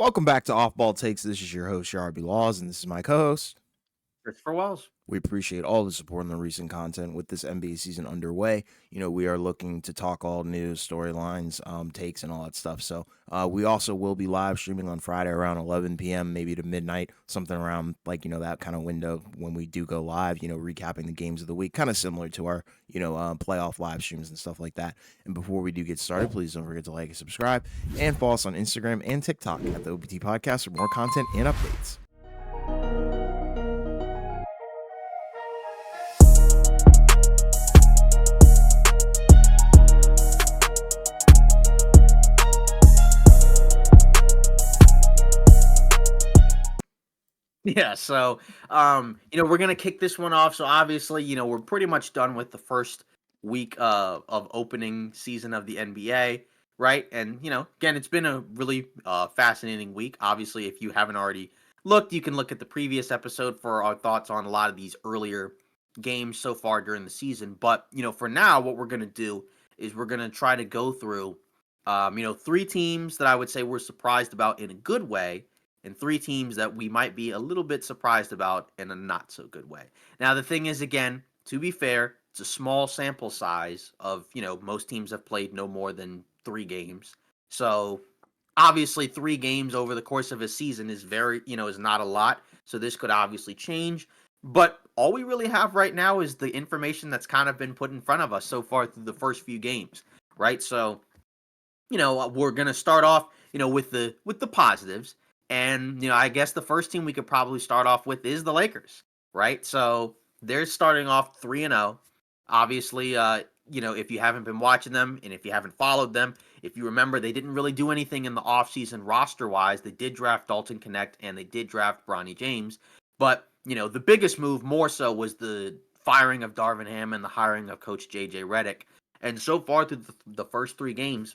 Welcome back to Off Ball Takes. This is your host, Yarby Laws, and this is my co-host. Christopher Wells. We appreciate all the support and the recent content with this NBA season underway. We are looking to talk all news, storylines, takes, and all that stuff. So we also will be live streaming on Friday around 11 p.m., maybe to midnight, something around that kind of window when we do go live, recapping the games of the week, kind of similar to our, playoff live streams and stuff like that. And before we do get started, please don't forget to like and subscribe and follow us on Instagram and TikTok at the OPT Podcast for more content and updates. Yeah, so we're gonna kick this one off. So obviously, we're pretty much done with the first week of opening season of the NBA, right? And again, it's been a really fascinating week. Obviously, if you haven't already looked, you can look at the previous episode for our thoughts on a lot of these earlier games so far during the season. But for now, what we're gonna do is we're gonna try to go through, three teams that I would say we're surprised about in a good way and three teams that we might be a little bit surprised about in a not so good way. Now, the thing is, again, to be fair, it's a small sample size of, most teams have played no more than 3 games. So obviously 3 games over the course of a season is is not a lot. So this could obviously change. But all we really have right now is the information that's kind of been put in front of us so far through the first few games, right? So, we're going to start off, with the positives. And, I guess the first team we could probably start off with is the Lakers, right? So they're starting off 3-0. Obviously, if you haven't been watching them and if you haven't followed them, if you remember, they didn't really do anything in the offseason roster-wise. They did draft Dalton Connect and they did draft Bronny James. But, the biggest move more so was the firing of Darvin Ham and the hiring of Coach J.J. Redick. And so far through the first 3 games,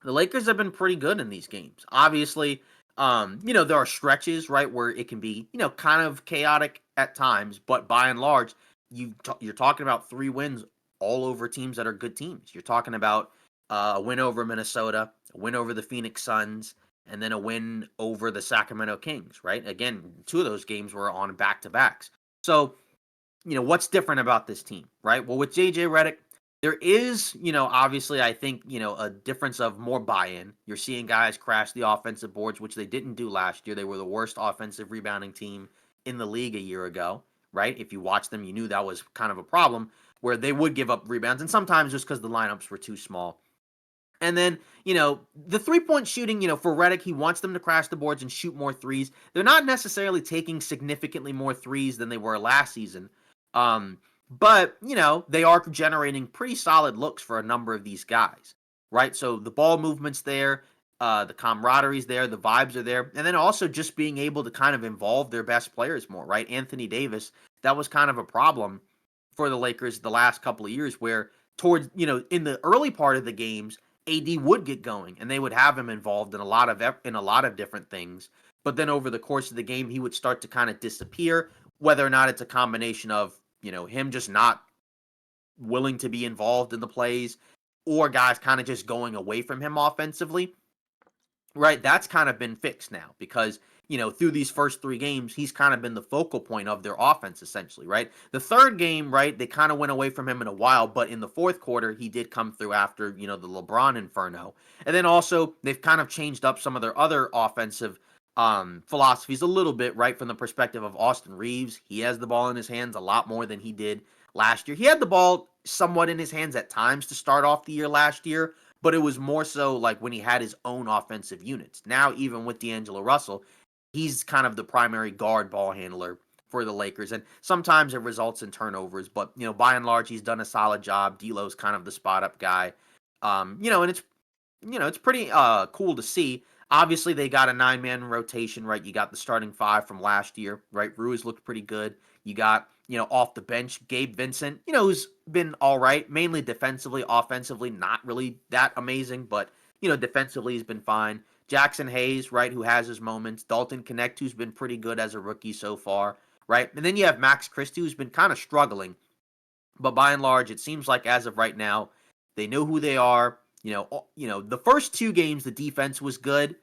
the Lakers have been pretty good in these games. Obviously, there are stretches, right, where it can be, kind of chaotic at times, but by and large, you're talking about 3 wins all over teams that are good teams. You're talking about a win over Minnesota, a win over the Phoenix Suns, and then a win over the Sacramento Kings, right? Again, 2 of those games were on back-to-backs. So, what's different about this team, right? Well, with JJ Redick, there is, obviously, I think, a difference of more buy-in. You're seeing guys crash the offensive boards, which they didn't do last year. They were the worst offensive rebounding team in the league a year ago, right? If you watched them, you knew that was kind of a problem where they would give up rebounds, and sometimes just because the lineups were too small. And then, the 3-point shooting, for Redick, he wants them to crash the boards and shoot more threes. They're not necessarily taking significantly more threes than they were last season. But, they are generating pretty solid looks for a number of these guys, right? So the ball movement's there, the camaraderie's there, the vibes are there. And then also just being able to kind of involve their best players more, right? Anthony Davis, that was kind of a problem for the Lakers the last couple of years where towards, in the early part of the games, AD would get going and they would have him involved in a lot of different things. But then over the course of the game, he would start to kind of disappear, whether or not it's a combination of, him just not willing to be involved in the plays or guys kind of just going away from him offensively. Right, that's kind of been fixed now because, through these first 3 games, he's kind of been the focal point of their offense, essentially, right? The third game, right, they kind of went away from him in a while, but in the fourth quarter, he did come through after, the LeBron inferno. And then also, they've kind of changed up some of their other offensive philosophies a little bit, right, from the perspective of Austin Reeves. He has the ball in his hands a lot more than he did last year. He had the ball somewhat in his hands at times to start off the year last year, but it was more so like when he had his own offensive units. Now, even with D'Angelo Russell, he's kind of the primary guard ball handler for the Lakers. And sometimes it results in turnovers, but, by and large, he's done a solid job. D'Lo's kind of the spot up guy. And it's pretty cool to see. Obviously, they got a 9-man rotation, right? You got the starting 5 from last year, right? Ruiz looked pretty good. You got, off the bench, Gabe Vincent, who's been all right, mainly defensively, offensively, not really that amazing, but, defensively he's been fine. Jackson Hayes, right, who has his moments. Dalton Connect, who's been pretty good as a rookie so far, right? And then you have Max Christie, who's been kind of struggling. But by and large, it seems like as of right now, they know who they are. The first 2 games, the defense was good.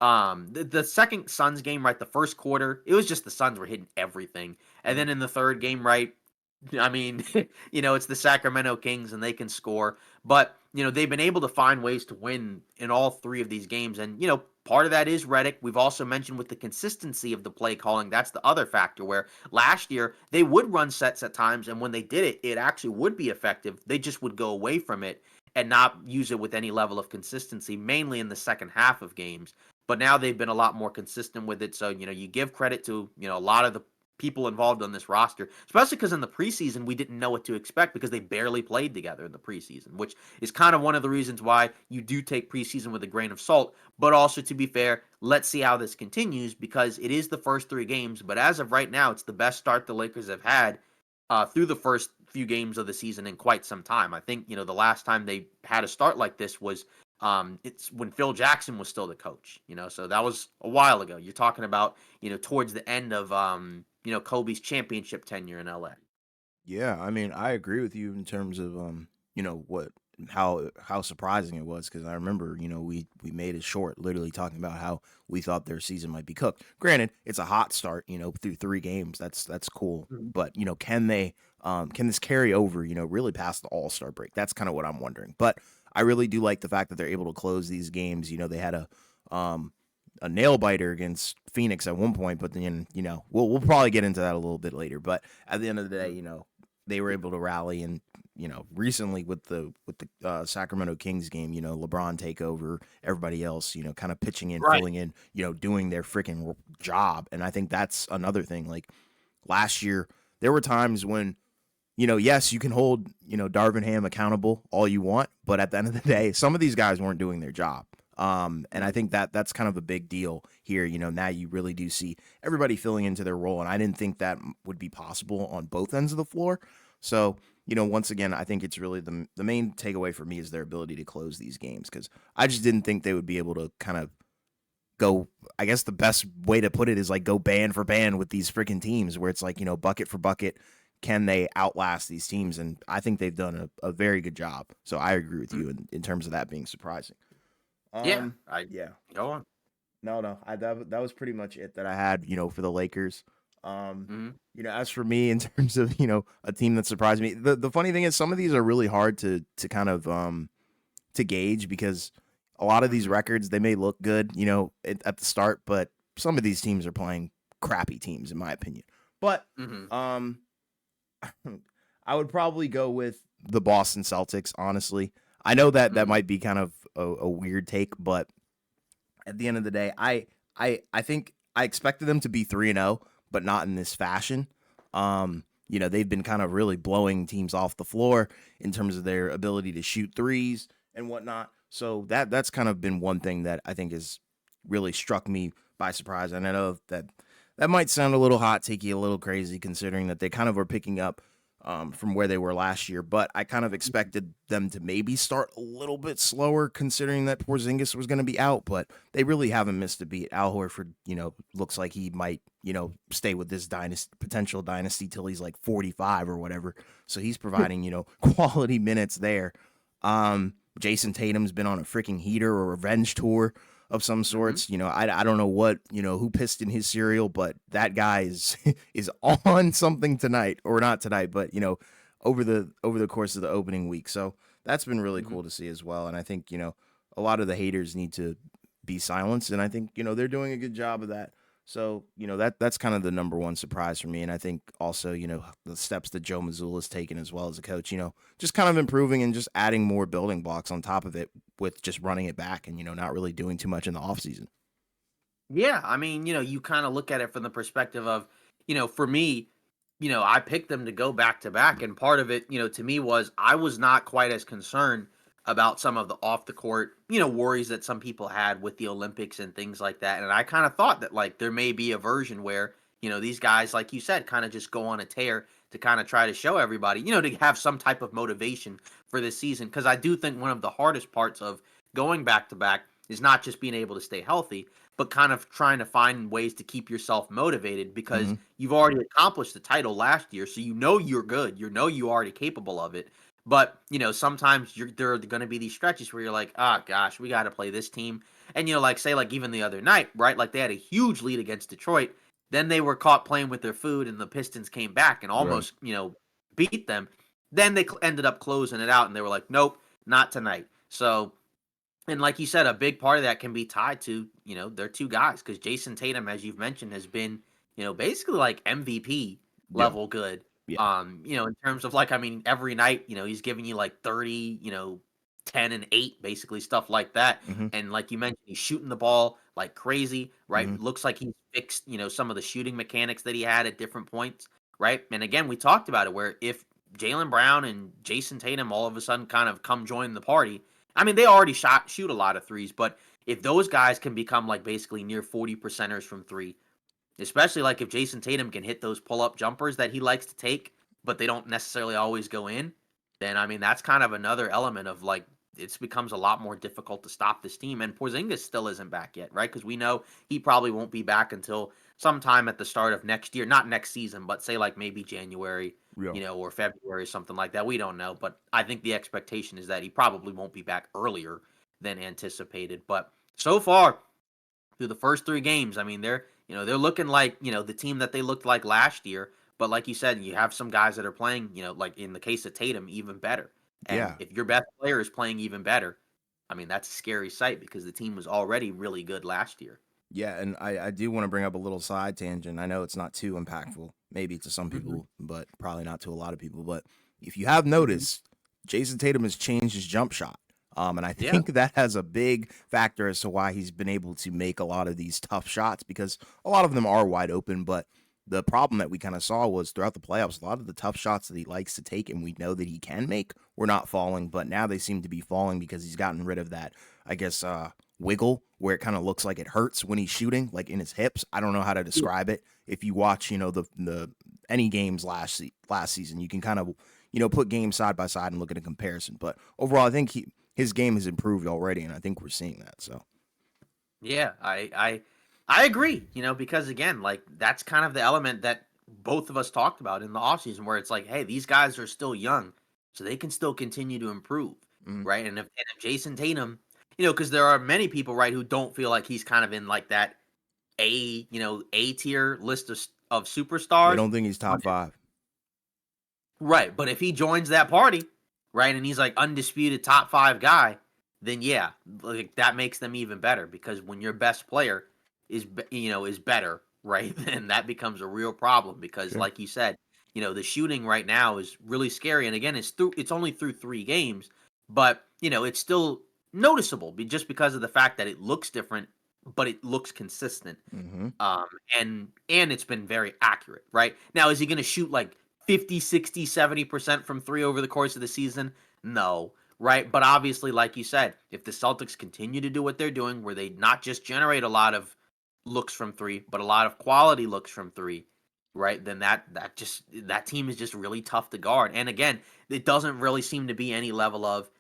The second Suns game, right, the first quarter, it was just the Suns were hitting everything. And Mhm. then in the third game, right, I mean, it's the Sacramento Kings and they can score, but they've been able to find ways to win in all three of these games. And part of that is Reddick. We've also mentioned with the consistency of the play calling, that's the other factor where last year they would run sets at times, and when they did it, it actually would be effective. They just would go away from it and not use it with any level of consistency, mainly in the second half of games. But now they've been a lot more consistent with it. So, you give credit to, a lot of the people involved on this roster, especially because in the preseason, we didn't know what to expect because they barely played together in the preseason, which is kind of one of the reasons why you do take preseason with a grain of salt. But also, to be fair, let's see how this continues because it is the first three games. But as of right now, it's the best start the Lakers have had through the first few games of the season in quite some time. I think, the last time they had a start like this was it's when Phil Jackson was still the coach, so that was a while ago. You're talking about, towards the end of Kobe's championship tenure in LA. Yeah, I mean, I agree with you in terms of what how surprising it was because I remember we made it short, literally talking about how we thought their season might be cooked. Granted, it's a hot start, through 3 games. That's cool, Mhm. but can this carry over, really past the All Star break? That's kind of what I'm wondering. But I really do like the fact that they're able to close these games. They had a nail biter against Phoenix at one point, but then we'll probably get into that a little bit later. But at the end of the day, they were able to rally, and recently with the Sacramento Kings game, LeBron take over, everybody else kind of pitching in, Right. filling in, doing their freaking job. And I think that's another thing. Like last year, there were times when yes, you can hold Darvin Ham accountable all you want, but at the end of the day, some of these guys weren't doing their job. And I Mhm. think that that's kind of a big deal here. Now you really do see everybody filling into their role, and I didn't think that would be possible on both ends of the floor. So once again, I think it's really the main takeaway for me is their ability to close these games because I just didn't think they would be able to kind of go. I guess the best way to put it is like go band for band with these freaking teams where it's like bucket for bucket. Can they outlast these teams? And I think they've done a very good job. So I agree with you in terms of that being surprising. Yeah, Um, I yeah, go on. no, that was pretty much it that I had, for the Lakers. Um, Hmm. as for me in terms of a team that surprised me, the funny thing is some of these are really hard to kind of to gauge because a lot of these Hmm. records they may look good, at the start, but some of these teams are playing crappy teams in my opinion. But Hmm. um, I would probably go with the Boston Celtics. Honestly, I know that that Hmm. might be kind of a weird take, but at the end of the day, I think I expected them to be 3-0, but not in this fashion. They've been kind of really blowing teams off the floor in terms of their ability to shoot threes and whatnot. So that's kind of been one thing that I think has really struck me by surprise. And I know that that might sound a little hot takey, a little crazy, considering that they kind of are picking up from where they were last year. But I kind of expected them to maybe start a little bit slower, considering that Porzingis was going to be out. But they really haven't missed a beat. Al Horford, looks like he might, stay with this potential dynasty till he's like 45 or whatever. So he's providing, quality minutes there. Jason Tatum's been on a freaking heater or revenge tour of some Hmm. sorts. I don't know what, who pissed in his cereal, but that guy is is on something tonight or not tonight, but over the course of the opening week. So that's been really Hmm. cool to see as well. And I think, a lot of the haters need to be silenced. And I think, they're doing a good job of that. So, that's kind of the number one surprise for me. And I think also, the steps that Joe Mazzulla's taken as well as a coach, just kind of improving and just adding more building blocks on top of it with just running it back and, not really doing too much in the offseason. Yeah, I mean, you kind of look at it from the perspective of, for me, I picked them to go back to back, and part of it, to me was I was not quite as concerned about some of the off the court, worries that some people had with the Olympics and things like that. And I kind of thought that like there may be a version where, these guys, like you said, kind of just go on a tear to kind of try to show everybody, to have some type of motivation for this season. Because I do think one of the hardest parts of going back to back is not just being able to stay healthy, but kind of trying to find ways to keep yourself motivated because Hmm. you've already accomplished the title last year. So you're good. You know you're already capable of it. But, sometimes there are going to be these stretches where you're like, oh gosh, we got to play this team. And, like, say, like, even the other night, right? Like, they had a huge lead against Detroit. Then they were caught playing with their food, and the Pistons came back and Right. almost, beat them. Then they ended up closing it out, and they were like, nope, not tonight. So, and like you said, a big part of that can be tied to, their two guys, because Jason Tatum, as you've mentioned, has been, basically like MVP Yeah. level good. Yeah. In terms of like, I mean, every night, he's giving you like 30, 10 and 8, basically stuff like that. Hmm. And like you mentioned, he's shooting the ball like crazy, right? Hmm. Looks like he's fixed, some of the shooting mechanics that he had at different points, right? And again, we talked about it where if Jalen Brown and Jason Tatum all of a sudden kind of come join the party, I mean, they already shoot a lot of threes, but if those guys can become like basically near 40 percenters from three, especially like if Jason Tatum can hit those pull up jumpers that he likes to take, but they don't necessarily always go in, then I mean, that's kind of another element of like it becomes a lot more difficult to stop this team. And Porzingis still isn't back yet, right? Because we know he probably won't be back until sometime at the start of next year, not next season, but say like maybe January, Yeah. or February or something like that. We don't know, but I think the expectation is that he probably won't be back earlier than anticipated. But so far, through the first three games, I mean, they're looking like, the team that they looked like last year. But like you said, you have some guys that are playing, like in the case of Tatum, even better. And Yeah. if your best player is playing even better, I mean, that's a scary sight because the team was already really good last year. Yeah, and I do want to bring up a little side tangent. I know it's not too impactful, maybe to some Hmm. people, but probably not to a lot of people. But if you have Hmm. noticed, Jason Tatum has changed his jump shot. And I Yeah. think that has a big factor as to why he's been able to make a lot of these tough shots because a lot of them are wide open. But the problem that we kind of saw was throughout the playoffs, a lot of the tough shots that he likes to take and we know that he can make were not falling. But now they seem to be falling because he's gotten rid of that, I guess, wiggle where it kind of looks like it hurts when he's shooting, like in his hips. I don't know how to Yeah. describe it. If you watch, the any games last season, you can kind of put games side by side and look at a comparison. But overall, I think his game has improved already, and I think we're seeing that. So Yeah, I agree, because again, like that's kind of the element that both of us talked about in the offseason where it's like, hey, these guys are still young, so they can still continue to improve, mm, right? And if Jason Tatum, because there are many people, right, who don't feel like he's kind of in like that A tier list of they superstars. don't think he's top five. Right, but if he joins that party, right, and he's like undisputed top 5 guy, then yeah, like that makes them even better because when your best player is better, right? Then that becomes a real problem because Sure. like you said, the shooting right now is really scary and again, it's only through 3 games, but it's still noticeable just because of the fact that it looks different, but it looks consistent. Hmm. Um, and it's been very accurate, right? Now, is he going to shoot like 50, 60, 70% from three over the course of the season? No, right? But obviously, like you said, if the Celtics continue to do what they're doing, where they not just generate a lot of looks from three, but a lot of quality looks from three, right? Then that team is just really tough to guard. And again, it doesn't really seem to be any level of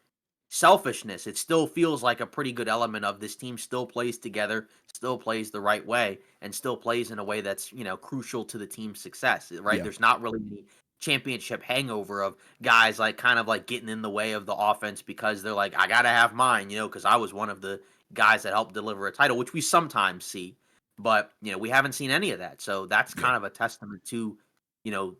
selfishness. It still feels like a pretty good element of this team still plays together, still plays the right way, and still plays in a way that's, crucial to the team's success, right? Yeah. There's not really any championship hangover of guys like kind of like getting in the way of the offense because they're like, I gotta have mine, because I was one of the guys that helped deliver a title, which we sometimes see. But, we haven't seen any of that. So that's Yeah. kind of a testament to,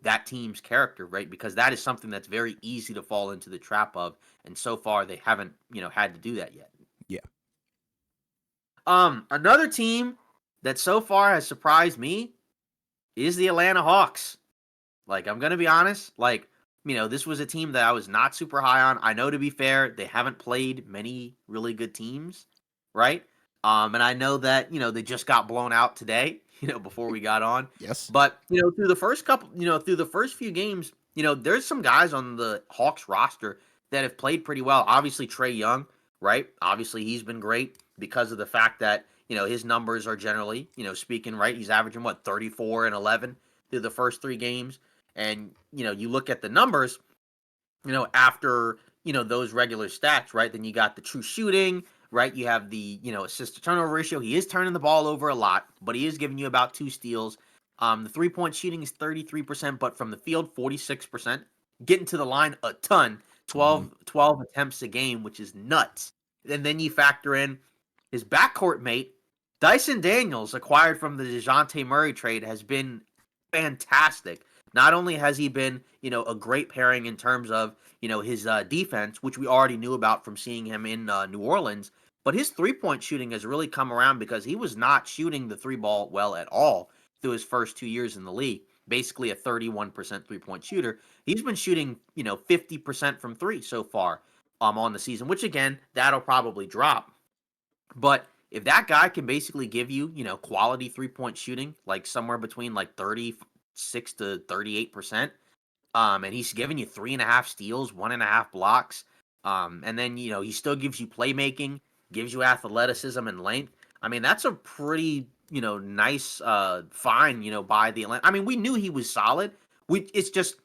that team's character, right? Because that is something that's very easy to fall into the trap of and so far they haven't, had to do that yet. Yeah. Another team that so far has surprised me is the Atlanta Hawks. Like, I'm gonna be honest, like, this was a team that I was not super high on. I know to be fair, they haven't played many really good teams, right? And I know that, they just got blown out today, before we got on. Yes. But, through the first few games, there's some guys on the Hawks roster that have played pretty well. Obviously, Trey Young, right? Obviously, he's been great because of the fact that, his numbers are generally, speaking, right? He's averaging what, 34 and 11 through the first 3 games. And, you look at the numbers, after, those regular stats, right? Then you got the true shooting, right? You have the, assist to turnover ratio. He is turning the ball over a lot, but he is giving you about 2 steals. The 3-point shooting is 33%, but from the field, 46%. Getting to the line a ton, Hmm. 12 attempts a game, which is nuts. And then you factor in his backcourt mate, Dyson Daniels, acquired from the DeJounte Murray trade, has been fantastic. Not only has he been, a great pairing in terms of, his defense, which we already knew about from seeing him in New Orleans, but his 3-point shooting has really come around because he was not shooting the three ball well at all through his first 2 years in the league. Basically a 31% 3-point shooter. He's been shooting, 50% from three so far on the season, which again, that'll probably drop. But if that guy can basically give you, quality 3-point shooting, like somewhere between like 36 to 38%, and he's giving you 3.5 steals, 1.5 blocks, and then, he still gives you playmaking, gives you athleticism and length. I mean, that's a pretty, nice find, by the Atlanta. I mean, we knew he was solid. It's just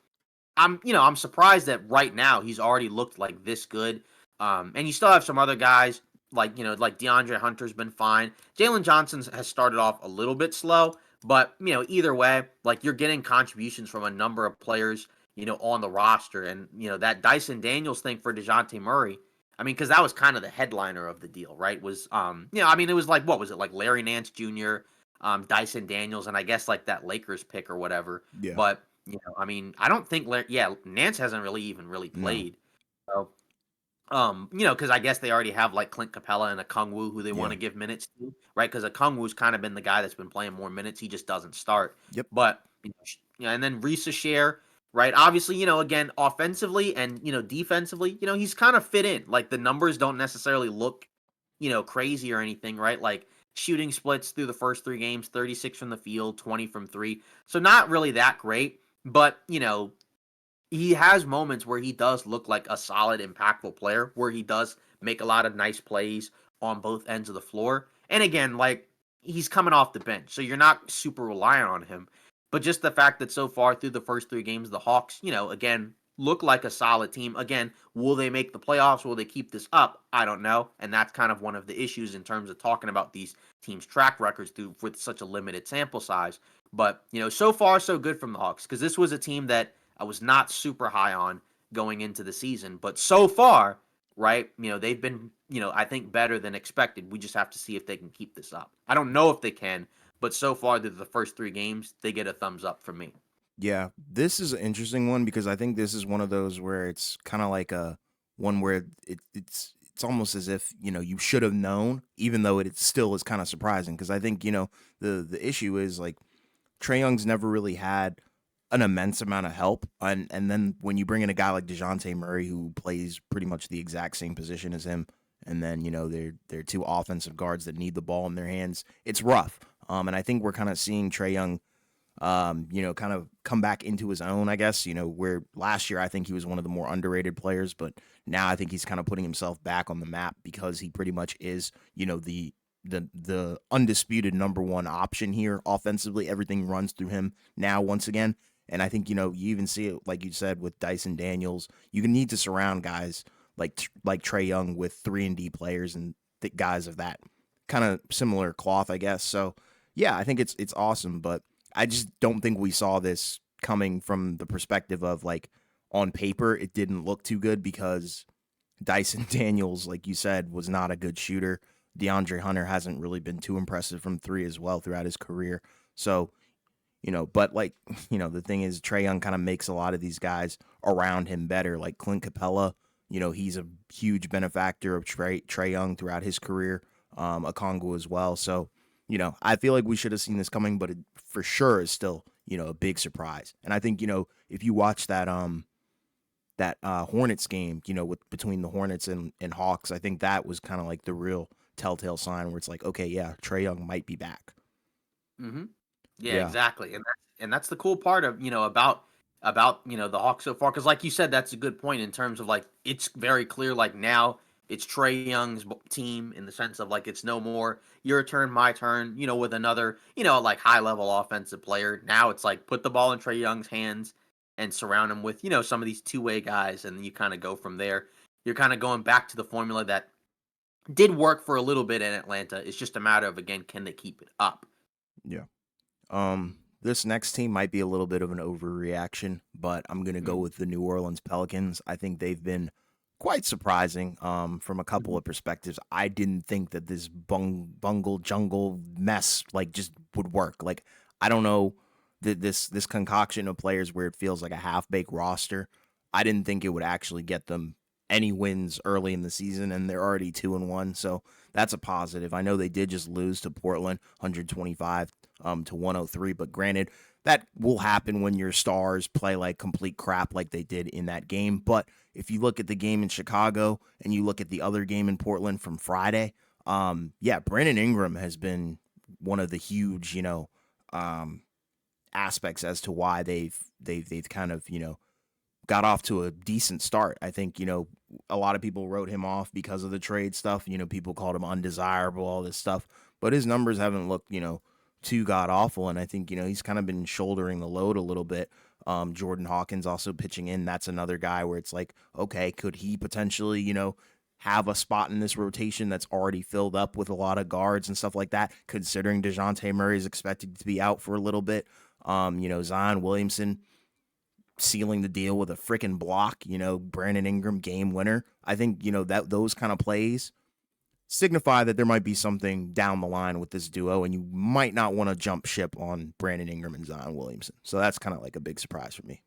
I'm surprised that right now he's already looked like this good. And you still have some other guys like like DeAndre Hunter's been fine. Jalen Johnson has started off a little bit slow, but either way, like you're getting contributions from a number of players on the roster, and that Dyson Daniels thing for DeJounte Murray. I mean, because that was kind of the headliner of the deal, right? Was I mean, it was like what was it like Larry Nance Jr., Dyson Daniels, and I guess like that Lakers pick or whatever. Yeah. But I mean, I don't think Nance hasn't really No. played. So, because I guess they already have like Clint Capella and Okongwu who they want Yeah. to give minutes to, right? Because Okongwu's kind of been the guy that's been playing more minutes. He just doesn't start. Yep. But and then Risa Share, right? Obviously, again, offensively and defensively, he's kind of fit in. Like the numbers don't necessarily look, crazy or anything, right? Like shooting splits through the first 3 games, 36 from the field, 20 from three. So not really that great, but he has moments where he does look like a solid, impactful player, where he does make a lot of nice plays on both ends of the floor. And again, like he's coming off the bench, so you're not super reliant on him. But just the fact that so far through the first 3 games, the Hawks, again, look like a solid team. Again, will they make the playoffs? Will they keep this up? I don't know. And that's kind of one of the issues in terms of talking about these teams' track records through with such a limited sample size. But, so far, so good from the Hawks, because this was a team that I was not super high on going into the season, but so far, right, they've been, I think better than expected. We just have to see if they can keep this up. I don't know if they can, but so far through the first 3 games, they get a thumbs up from me. Yeah, this is an interesting one because I think this is one of those where it's kind of like a one where it's almost as if you should have known, even though it still is kind of surprising because I think the issue is like Trey Young's never really had an immense amount of help, and then when you bring in a guy like Dejounte Murray who plays pretty much the exact same position as him, and then they're two offensive guards that need the ball in their hands, it's rough. And I think we're kind of seeing Trey Young kind of come back into his own, I guess, where last year I think he was one of the more underrated players, but now I think he's kind of putting himself back on the map because he pretty much is, the undisputed number one option here offensively. Everything runs through him now once again. And I think, you even see it, like you said, with Dyson Daniels. You need to surround guys like Trey Young with 3-and-D players and guys of that kind of similar cloth, I guess. So, yeah, I think it's awesome, but I just don't think we saw this coming from the perspective of like on paper it didn't look too good because Dyson Daniels, like you said, was not a good shooter. DeAndre Hunter hasn't really been too impressive from three as well throughout his career. So, but like, the thing is Trey Young kind of makes a lot of these guys around him better. Like Clint Capella, he's a huge benefactor of Trey Young throughout his career. Okongwu as well. So, I feel like we should have seen this coming, but it for sure is still, a big surprise. And I think, if you watch that Hornets game, with between the Hornets and Hawks, I think that was kind of like the real telltale sign where it's like, okay, yeah, Trey Young might be back. Hmm. Yeah, Yeah, exactly, and that's the cool part of about the Hawks so far. Because like you said, that's a good point in terms of like it's very clear. Like now, it's Trey Young's team in the sense of like it's no more your turn, my turn. With another like high level offensive player. Now it's like put the ball in Trey Young's hands and surround him with some of these two-way guys, and then you kind of go from there. You're kind of going back to the formula that did work for a little bit in Atlanta. It's just a matter of again, can they keep it up? yeah. This next team might be a little bit of an overreaction, but I'm going to go Mm, with the New Orleans Pelicans. I think they've been quite surprising from a couple mhm. of perspectives. I didn't think that this bungle jungle mess like just would work. Like I don't know this concoction of players where it feels like a half baked roster. I didn't think it would actually get them any wins early in the season, and they're already 2-1. So that's a positive. I know they did just lose to Portland, 125 to 103. But granted, that will happen when your stars play like complete crap like they did in that game. But if you look at the game in Chicago and you look at the other game in Portland from Friday, yeah, Brandon Ingram has been one of the huge, um, aspects as to why they've kind of got off to a decent start. I think, a lot of people wrote him off because of the trade stuff. People called him undesirable, all this stuff. But his numbers haven't looked, too god awful. And I think, he's kind of been shouldering the load a little bit. Jordan Hawkins also pitching in. That's another guy where it's like, okay, could he potentially, have a spot in this rotation that's already filled up with a lot of guards and stuff like that, considering DeJounte Murray is expected to be out for a little bit. Zion Williamson sealing the deal with a freaking block, Brandon Ingram game winner. I think, that those kind of plays signify that there might be something down the line with this duo, and you might not want to jump ship on Brandon Ingram and Zion Williamson. So that's kind of like a big surprise for me.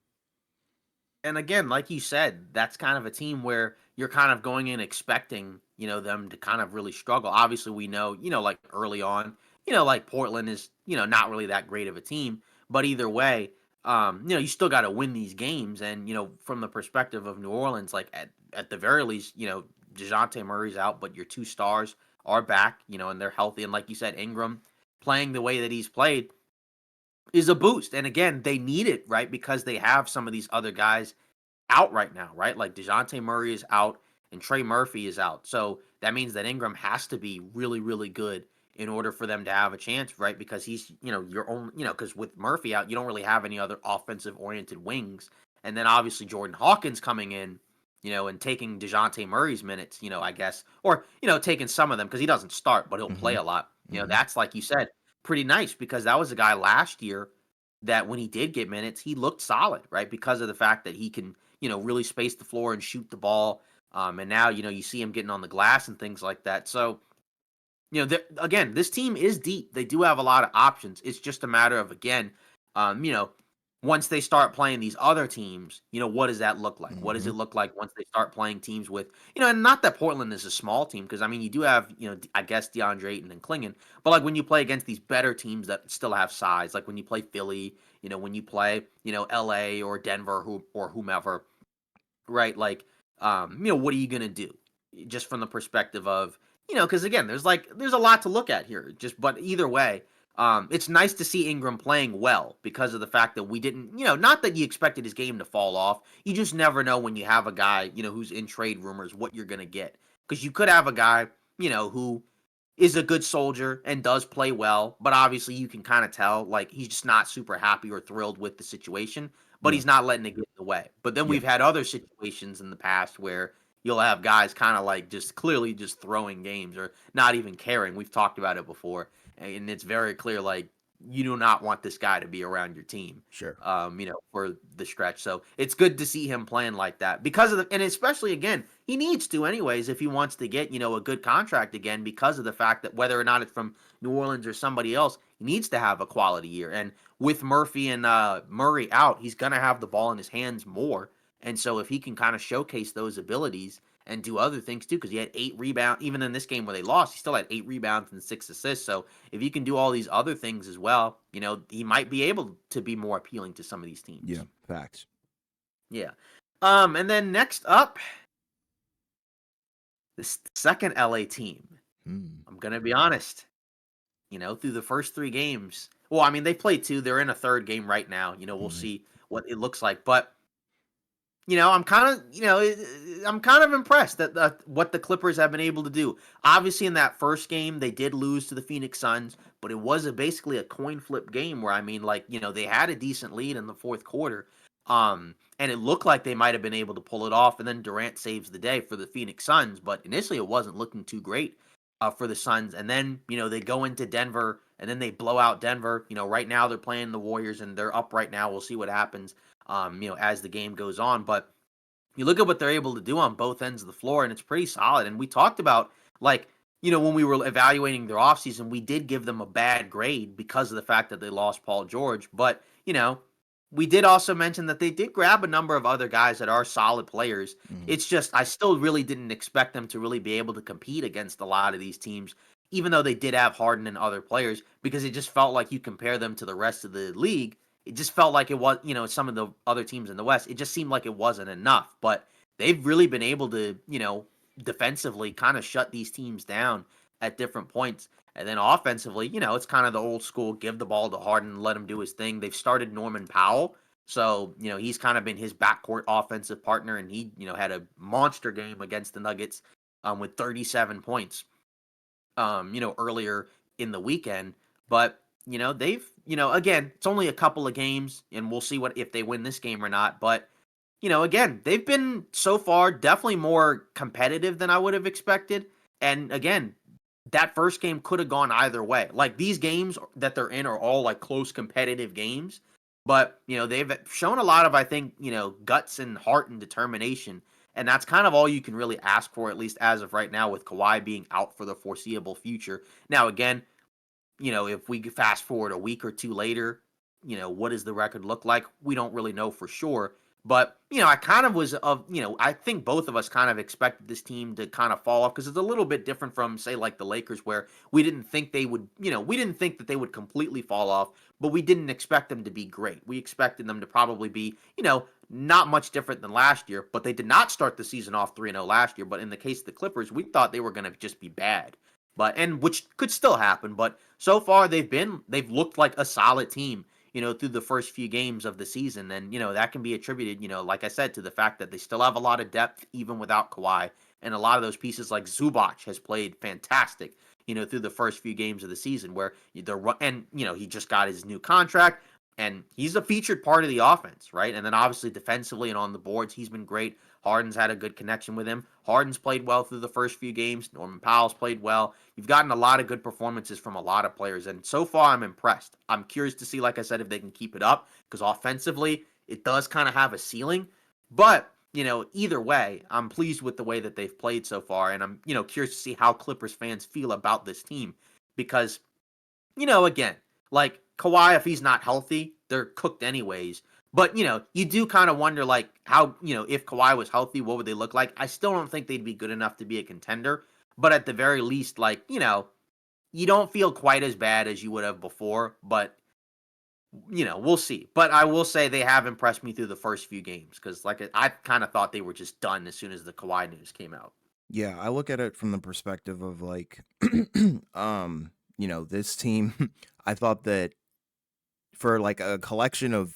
And again, like you said, that's kind of a team where you're kind of going in expecting, them to kind of really struggle. Obviously, we know, like early on, like Portland is, not really that great of a team. But either way, you still got to win these games. And, from the perspective of New Orleans, like at the very least, DeJounte Murray's out, but your two stars are back, and they're healthy. And like you said, Ingram playing the way that he's played is a boost. And again, they need it, right? Because they have some of these other guys out right now, right? Like DeJounte Murray is out and Trey Murphy is out. So that means that Ingram has to be really, really good in order for them to have a chance, right? Because he's, your own, because with Murphy out, you don't really have any other offensive oriented wings. And then obviously Jordan Hawkins coming in, and taking DeJounte Murray's minutes, I guess, or, taking some of them because he doesn't start, but he'll play Mm-hmm. a lot. Mm-hmm. That's like you said, pretty nice because that was a guy last year that when he did get minutes, he looked solid, right? Because of the fact that he can, really space the floor and shoot the ball. And now, you see him getting on the glass and things like that. So, again, this team is deep. They do have a lot of options. It's just a matter of, again, um, you know, once they start playing these other teams, what does that look like? What does Mm-hmm. it look like once they start playing teams with, and not that Portland is a small team, because I mean, you do have, I guess DeAndre Ayton and Klingon, but like when you play against these better teams that still have size, like when you play Philly, when you play, LA or Denver, or whomever, right? Like, what are you gonna do? Just from the perspective of, because again, there's a lot to look at here. Just but either way, it's nice to see Ingram playing well because of the fact that we didn't, not that you expected his game to fall off. You just never know when you have a guy, who's in trade rumors, what you're gonna get. Because you could have a guy, who is a good soldier and does play well, but obviously you can kind of tell like he's just not super happy or thrilled with the situation, but Yeah. he's not letting it get in the way. But then Yeah. we've had other situations in the past where you'll have guys kind of like just clearly just throwing games or not even caring. We've talked about it before, and it's very clear like you do not want this guy to be around your team. Sure. For the stretch. So it's good to see him playing like that because of and especially again, he needs to anyways if he wants to get, a good contract again because of the fact that whether or not it's from New Orleans or somebody else, he needs to have a quality year. And with Murphy and Murray out, he's gonna have the ball in his hands more. And so if he can kind of showcase those abilities and do other things too, because he had 8 rebounds, even in this game where they lost, he still had 8 rebounds and 6 assists. So if you can do all these other things as well, he might be able to be more appealing to some of these Yeah. teams. Facts. Yeah. And then next up, the second LA team. Mm. I'm gonna be honest. Through the first 3 games. Well, I mean, they played two. They're in a third game right now. We'll Mm-hmm. see what it looks like. But I'm kind of, I'm kind of impressed that what the Clippers have been able to do. Obviously, in that first game, they did lose to the Phoenix Suns, but it was basically a coin flip game where I mean, like, they had a decent lead in the fourth quarter, and it looked like they might have been able to pull it off, and then Durant saves the day for the Phoenix Suns. But initially, it wasn't looking too great for the Suns, and then they go into Denver. and then they blow out Denver. Right now they're playing the Warriors and they're up right now. We'll see what happens, as the game goes on. But you look at what they're able to do on both ends of the floor, and it's pretty solid. And we talked about, like, when we were evaluating their offseason, we did give them a bad grade because of the fact that they lost Paul George. But, we did also mention that they did grab a number of other guys that are solid players. Mhm. It's just, I still really didn't expect them to really be able to compete against a lot of these teams, even though they did have Harden and other players, because it just felt like you compare them to the rest of the league, it just felt like it was, some of the other teams in the West, it just seemed like it wasn't enough. But they've really been able to, defensively kind of shut these teams down at different points. And then offensively, it's kind of the old school give the ball to Harden, let him do his thing. They've started Norman Powell. So, he's kind of been his backcourt offensive partner, and he, had a monster game against the Nuggets with 37 points, earlier in the weekend. But, they've, again, it's only a couple of games, and we'll see what if they win this game or not. But, again, they've been so far definitely more competitive than I would have expected. And again, that first game could have gone either way. Like, these games that they're in are all like close competitive games, but they've shown a lot of, I think, guts and heart and determination. And that's kind of all you can really ask for, at least as of right now, with Kawhi being out for the foreseeable future. Now, again, if we fast forward a week or two later, what does the record look like? We don't really know for sure. But, I kind of was I think both of us kind of expected this team to kind of fall off, because it's a little bit different from, say, like the Lakers, where we didn't think they would, we didn't think that they would completely fall off, but we didn't expect them to be great. We expected them to probably be, not much different than last year, but they did not start the season off 3-0 last year. But in the case of the Clippers, we thought they were going to just be bad. And which could still happen, but so far they've looked like a solid team, through the first few games of the season. And, that can be attributed, like I said, to the fact that they still have a lot of depth even without Kawhi. And a lot of those pieces, like Zubac, has played fantastic, through the first few games of the season, where he just got his new contract, and he's a featured part of the offense, right? And then obviously defensively and on the boards, he's been great. Harden's had a good connection with him. Harden's played well through the first few games. Norman Powell's played well. You've gotten a lot of good performances from a lot of players, and so far I'm impressed. I'm curious to see, like I said, if they can keep it up, because offensively it does kind of have a ceiling. But, either way, I'm pleased with the way that they've played so far, and I'm, curious to see how Clippers fans feel about this team, because, again, like Kawhi, if he's not healthy, they're cooked anyways. But, you do kind of wonder, like, how, if Kawhi was healthy, what would they look like? I still don't think they'd be good enough to be a contender. But at the very least, like, you don't feel quite as bad as you would have before. But, we'll see. But I will say they have impressed me through the first few games, because, like, I kind of thought they were just done as soon as the Kawhi news came out. Yeah, I look at it from the perspective of like, this team. I thought that for like a collection of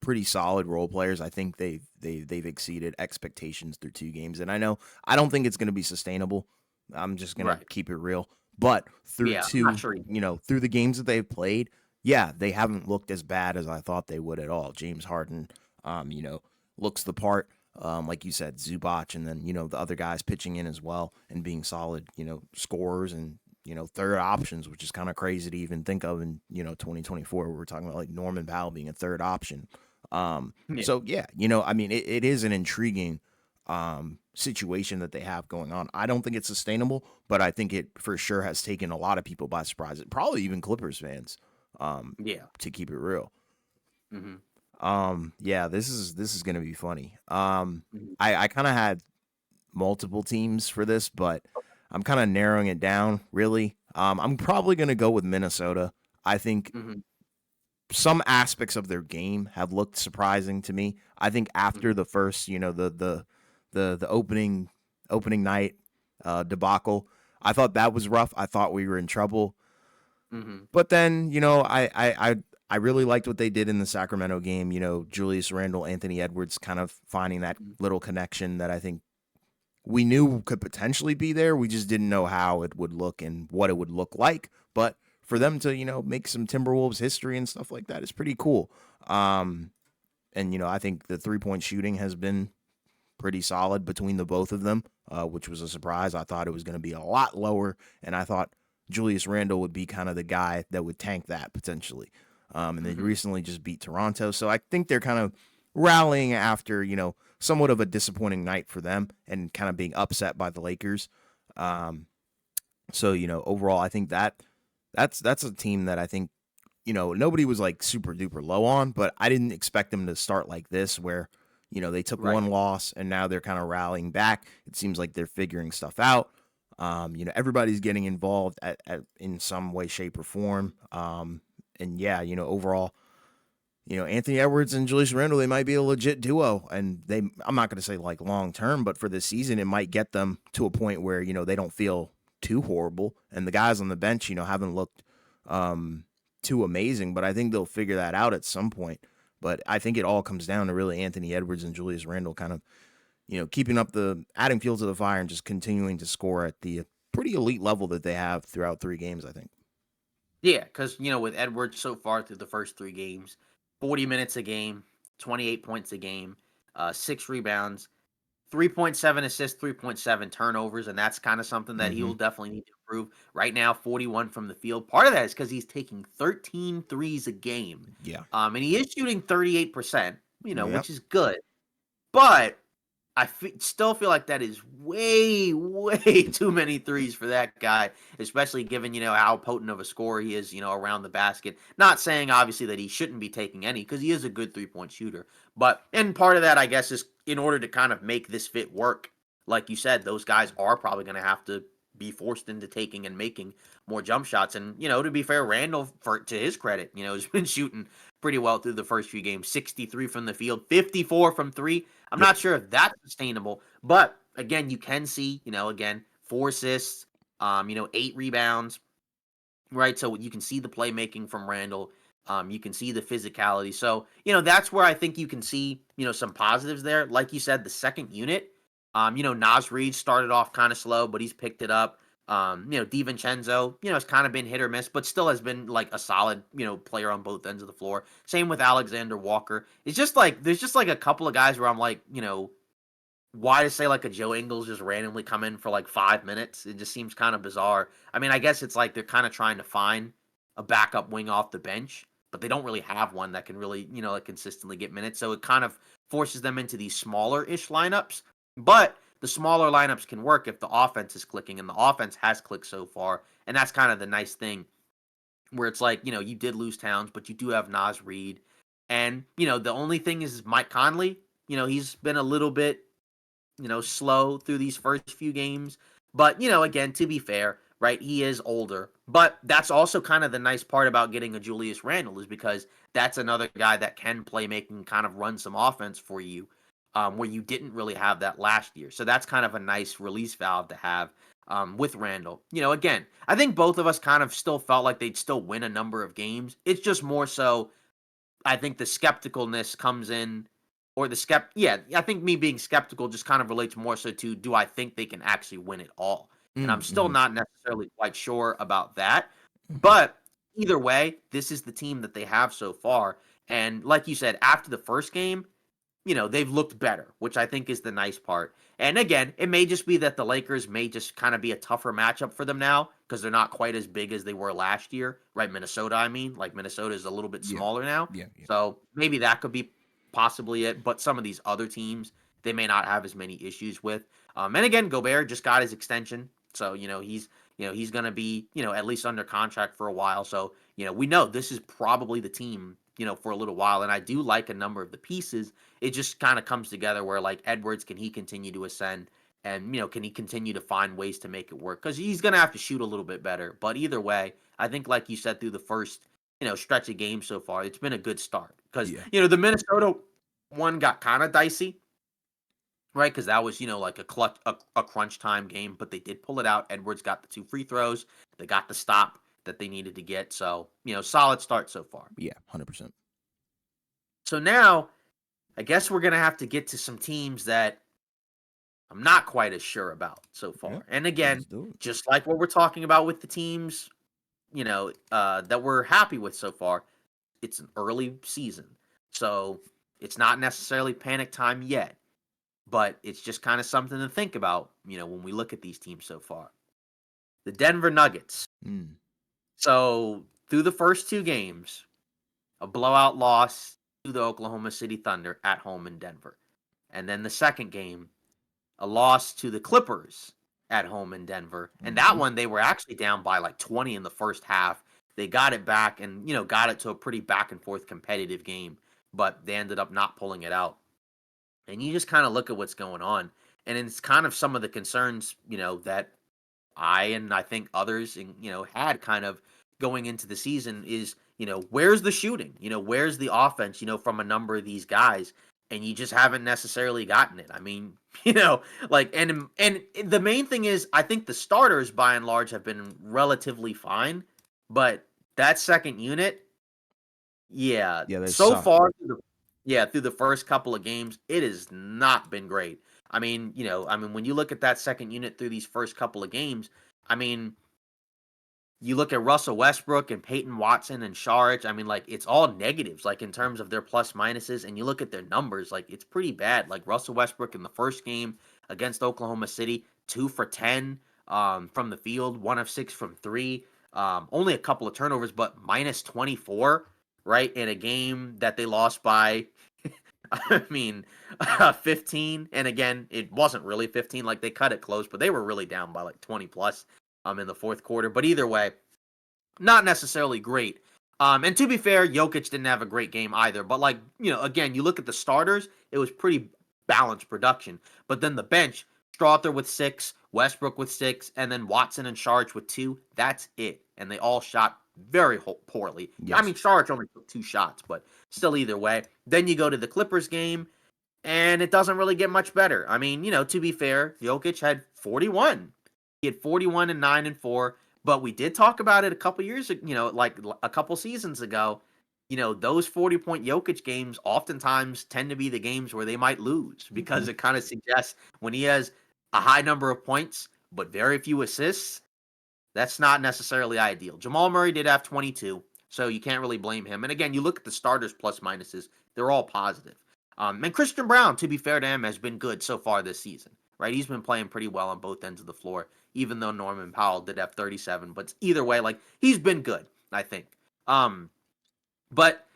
pretty solid role players, I think they've exceeded expectations through 2 games, and I don't think it's going to be sustainable. I'm just gonna Right. keep it real, but through Yeah, I'm not two, sure either. through the games that they've played, yeah, they haven't looked as bad as I thought they would at all. James Harden, looks the part. Like you said, Zubac, and then the other guys pitching in as well and being solid, scorers and third options, which is kind of crazy to even think of in 2024. We're talking about like Norman Powell being a third option. Yeah. So yeah, I mean, it is an intriguing situation that they have going on. I don't think it's sustainable, but I think it for sure has taken a lot of people by surprise. Probably even Clippers fans, Yeah. to keep it real. Hmm. Yeah, this is gonna be funny. Hmm. I kind of had multiple teams for this, but I'm kind of narrowing it down, really. I'm probably going to go with Minnesota. I think Hmm. some aspects of their game have looked surprising to me. I think after Hmm. the first, the opening night debacle, I thought that was rough. I thought we were in trouble. Hmm. But then, I really liked what they did in the Sacramento game. Julius Randle, Anthony Edwards, kind of finding that little connection that I think we knew could potentially be there. We just didn't know how it would look and what it would look like. But for them to, make some Timberwolves history and stuff like that is pretty cool. Um, and, I think the 3-point shooting has been pretty solid between the both of them, which was a surprise. I thought it was going to be a lot lower. And I thought Julius Randle would be kind of the guy that would tank that potentially. And they Hmm. recently just beat Toronto. So I think they're kind of rallying after, somewhat of a disappointing night for them and kind of being upset by the Lakers. Um, so, overall, I think that's a team that I think, nobody was like super duper low on, but I didn't expect them to start like this where, they took Right. one loss and now they're kind of rallying back. It seems like they're figuring stuff out. Everybody's getting involved in some way, shape, or form. And yeah, overall, Anthony Edwards and Julius Randle, they might be a legit duo. And I'm not going to say like long term, but for this season, it might get them to a point where, they don't feel too horrible. And the guys on the bench, haven't looked um, too amazing, but I think they'll figure that out at some point. But I think it all comes down to really Anthony Edwards and Julius Randle kind of, keeping up adding fuel to the fire and just continuing to score at the pretty elite level that they have throughout 3 games, I think. Yeah, because with Edwards so far through the first 3 games, 40 minutes a game, 28 points a game, 6 rebounds, 3.7 assists, 3.7 turnovers, and that's kind of something that he Mm-hmm. will definitely need to improve. Right now, 41 from the field. Part of that is because he's taking 13 threes a game. Yeah. And he is shooting 38%, Yep. which is good. But still feel like that is way, way too many threes for that guy, especially given, how potent of a scorer he is, around the basket. Not saying, obviously, that he shouldn't be taking any, because he is a good three-point shooter. And part of that, I guess, is in order to kind of make this fit work, like you said, those guys are probably going to have to be forced into taking and making more jump shots. And, to be fair, Randall, to his credit, has been shooting pretty well through the first few games. 63 from the field, 54 from three. I'm Yep. not sure if that's sustainable, but again, you can see, again, 4 assists, 8 rebounds, right? So you can see the playmaking from Randall. You can see the physicality. So, that's where I think you can see, some positives there. Like you said, the second unit, Nas Reed started off kind of slow, but he's picked it up. DiVincenzo, has kind of been hit or miss, but still has been like a solid, player on both ends of the floor. Same with Alexander Walker. It's just like, there's just like a couple of guys where I'm like, why to say like a Joe Ingles just randomly come in for like 5 minutes? It just seems kind of bizarre. I mean, I guess it's like they're kind of trying to find a backup wing off the bench, but they don't really have one that can really, like consistently get minutes. So it kind of forces them into these smaller ish lineups. But the smaller lineups can work if the offense is clicking, and the offense has clicked so far. And that's kind of the nice thing where it's like, you did lose Towns, but you do have Nas Reed. And, the only thing is Mike Conley, he's been a little bit slow through these first few games. But, again, to be fair, right, he is older. But that's also kind of the nice part about getting a Julius Randle is because that's another guy that can play making kind of run some offense for you, where you didn't really have that last year. So that's kind of a nice release valve to have with Randle. Again, I think both of us kind of still felt like they'd still win a number of games. It's just more so I think the skepticalness comes in, or yeah, I think me being skeptical just kind of relates more so to, do I think they can actually win it all? And I'm still Mm-hmm. not necessarily quite sure about that. Mm-hmm. But either way, this is the team that they have so far. And like you said, after the first game, they've looked better, which I think is the nice part. And again, it may just be that the Lakers may just kind of be a tougher matchup for them now because they're not quite as big as they were last year, right? Minnesota, I mean, like Minnesota is a little bit Yeah. smaller now. Yeah. Yeah. So maybe that could be possibly it. But some of these other teams, they may not have as many issues with. And again, Gobert just got his extension. So, he's going to be, at least under contract for a while. So, we know this is probably the team, for a little while. And I do like a number of the pieces. It just kind of comes together where like Edwards, can he continue to ascend, and can he continue to find ways to make it work, because he's going to have to shoot a little bit better. But either way, I think like you said, through the first stretch of games so far, it's been a good start, because Yeah. the Minnesota one got kind of dicey, right? Because that was like a clutch, a crunch time game, but they did pull it out. Edwards got the 2 free throws, they got the stop that they needed to get. So solid start so far. Yeah. 100%. So now I guess we're gonna have to get to some teams that I'm not quite as sure about so Yeah. far. And Let's again, do it. just like what we're talking about with the teams, that we're happy with so far, it's an early season. So it's not necessarily panic time yet, but it's just kind of something to think about, when we look at these teams so far. The Denver Nuggets. Mm. So through the first two games, a blowout loss to the Oklahoma City Thunder at home in Denver. And then the second game, a loss to the Clippers at home in Denver. And that Mhm. one, they were actually down by like 20 in the first half. They got it back and, got it to a pretty back and forth competitive game, but they ended up not pulling it out. And you just kind of look at what's going on. And it's kind of some of the concerns, that I think others, had kind of going into the season is, where's the shooting? Where's the offense, from a number of these guys? And you just haven't necessarily gotten it. I mean, like, and the main thing is, I think the starters by and large have been relatively fine, but that second unit, yeah, Yeah, they so suck. far through the first couple of games, it has not been great. I mean, when you look at that second unit through these first couple of games, I mean, you look at Russell Westbrook and Peyton Watson and Sharge, I mean, like, it's all negatives, like, in terms of their plus minuses, and you look at their numbers, like, it's pretty bad. Like, Russell Westbrook in the first game against Oklahoma City, 2 for 10 from the field, 1 of 6 from 3, only a couple of turnovers, but minus 24, right, in a game that they lost by, I mean, 15, and again, it wasn't really 15, like, they cut it close, but they were really down by, like, 20 plus in the fourth quarter. But either way, not necessarily great. And to be fair, Jokic didn't have a great game either. But like, again, you look at the starters, it was pretty balanced production. But then the bench, Strother with 6, Westbrook with 6, and then Watson and Sharge with 2. That's it. And they all shot very poorly. I Yes. mean, Sharge only took 2 shots, but still either way. Then you go to the Clippers game, and it doesn't really get much better. I mean, to be fair, Jokic had 41. He had 41 and 9 and 4, but we did talk about it a couple years, like a couple seasons ago. Those 40-point Jokic games oftentimes tend to be the games where they might lose because Mhm. it kind of suggests when he has a high number of points but very few assists, that's not necessarily ideal. Jamal Murray did have 22, so you can't really blame him. And again, you look at the starters plus minuses, they're all positive. And Christian Brown, to be fair to him, has been good so far this season, right? He's been playing pretty well on both ends of the floor, even though Norman Powell did have 37. But either way, like, he's been good, I think. But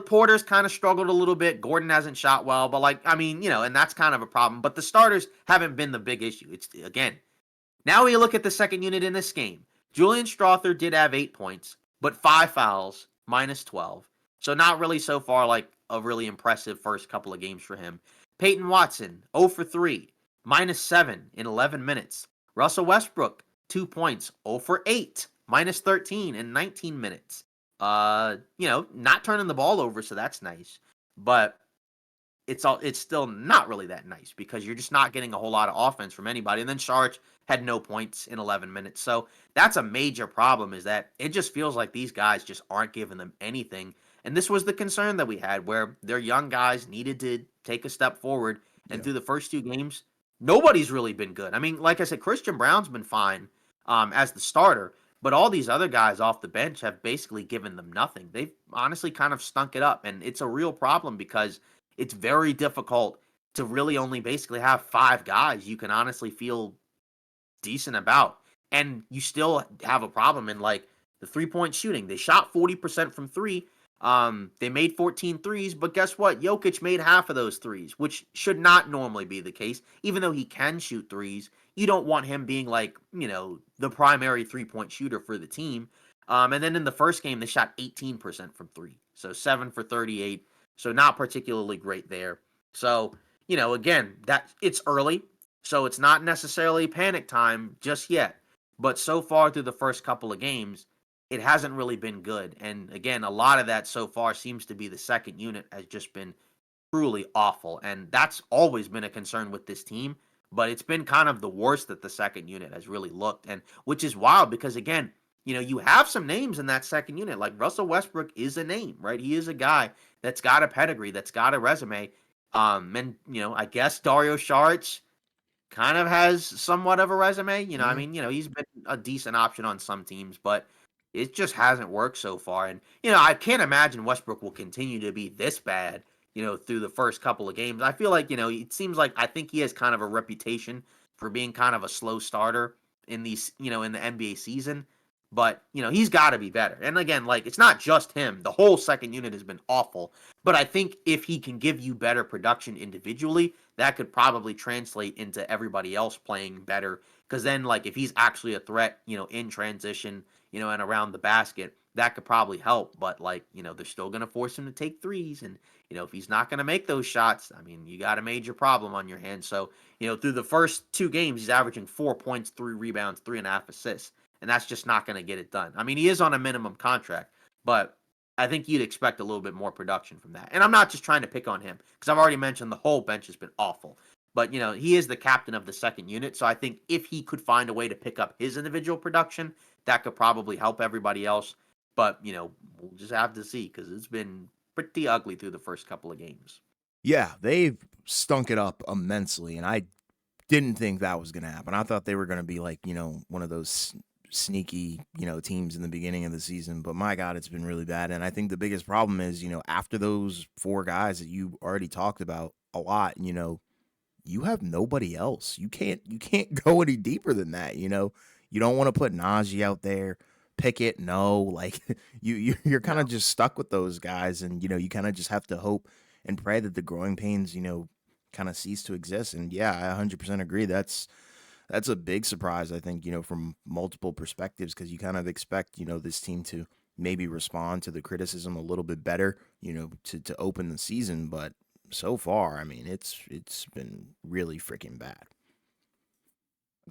Porter's kind of struggled a little bit. Gordon hasn't shot well, but like, I mean, and that's kind of a problem. But the starters haven't been the big issue. It's again, now we look at the second unit in this game. Julian Strother did have 8 points, but 5 fouls, minus 12. So not really so far like a really impressive first couple of games for him. Peyton Watson, 0 for 3, minus 7 in 11 minutes. Russell Westbrook, 2 points, 0 for 8, minus 13 in 19 minutes. Not turning the ball over, so that's nice. But it's still not really that nice because you're just not getting a whole lot of offense from anybody. And then Sharch had no points in 11 minutes. So that's a major problem is that it just feels like these guys just aren't giving them anything. And this was the concern that we had where their young guys needed to take a step forward. And Yeah. through the first two games, nobody's really been good. I mean, like I said, Christian Brown's been fine as the starter, but all these other guys off the bench have basically given them nothing. They've honestly kind of stunk it up. And it's a real problem because it's very difficult to really only basically have 5 guys you can honestly feel decent about. And you still have a problem in like the 3-point shooting. They shot 40% from 3. They made 14 threes, but guess what? Jokic made half of those threes, which should not normally be the case. Even though he can shoot threes, you don't want him being like, the primary 3-point shooter for the team. And then in the first game, they shot 18% from 3. So 7 for 38. So not particularly great there. So, again, that it's early. So it's not necessarily panic time just yet. But so far through the first couple of games, it hasn't really been good. And again, a lot of that so far seems to be the second unit has just been truly awful. And that's always been a concern with this team. But it's been kind of the worst that the second unit has really looked. And which is wild because, again, you have some names in that second unit. Like Russell Westbrook is a name, right? He is a guy that's got a pedigree, that's got a resume. And, I guess Dario Saric kind of has somewhat of a resume. I Yeah. mean, he's been a decent option on some teams, but it just hasn't worked so far. And, I can't imagine Westbrook will continue to be this bad, through the first couple of games. I feel like, it seems like I think he has kind of a reputation for being kind of a slow starter in these, in the NBA season. But, he's got to be better. And again, like, it's not just him. The whole second unit has been awful. But I think if he can give you better production individually, that could probably translate into everybody else playing better. Because then, like, if he's actually a threat, in transition, and around the basket, that could probably help. But, like, they're still going to force him to take threes. And, if he's not going to make those shots, I mean, you got a major problem on your hands. So, through the first 2 games, he's averaging 4 points, 3 rebounds, 3.5 assists. And that's just not going to get it done. I mean, he is on a minimum contract, but I think you'd expect a little bit more production from that. And I'm not just trying to pick on him because I've already mentioned the whole bench has been awful. But, he is the captain of the second unit. So I think if he could find a way to pick up his individual production, that could probably help everybody else. But, we'll just have to see because it's been pretty ugly through the first couple of games. Yeah, they've stunk it up immensely, and I didn't think that was going to happen. I thought they were going to be like, one of those sneaky, teams in the beginning of the season, but my God, it's been really bad. And I think the biggest problem is, after those 4 guys that you already talked about a lot, you have nobody else. You can't go any deeper than that. You don't want to put Najee out there, Pickett. No, like you're kind of No. just stuck with those guys, and you kind of just have to hope and pray that the growing pains, kind of cease to exist. And yeah, I 100% agree. That's a big surprise, I think, from multiple perspectives, because you kind of expect, this team to maybe respond to the criticism a little bit better, to open the season. But so far, I mean, it's been really freaking bad.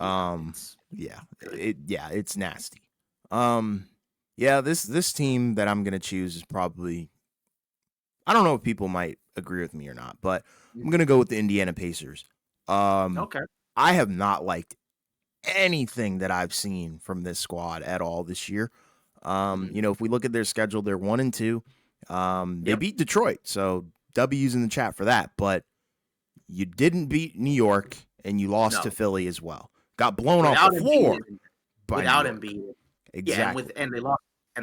Yeah, Um, it's yeah, good. it's nasty. Um, yeah, this team that I'm gonna choose is probably, I don't know if people might agree with me or not, but I'm gonna go with the Indiana Pacers. Um, Okay. I have not liked anything that I've seen from this squad at all this year. Hmm. If we look at their schedule, they're 1-2. They Yep. beat Detroit, so W's in the chat for that. But you didn't beat New York, and you lost to No. Philly as well. Got blown off the Without Embiid, floor by New without York. Embiid. Yeah, Exactly. and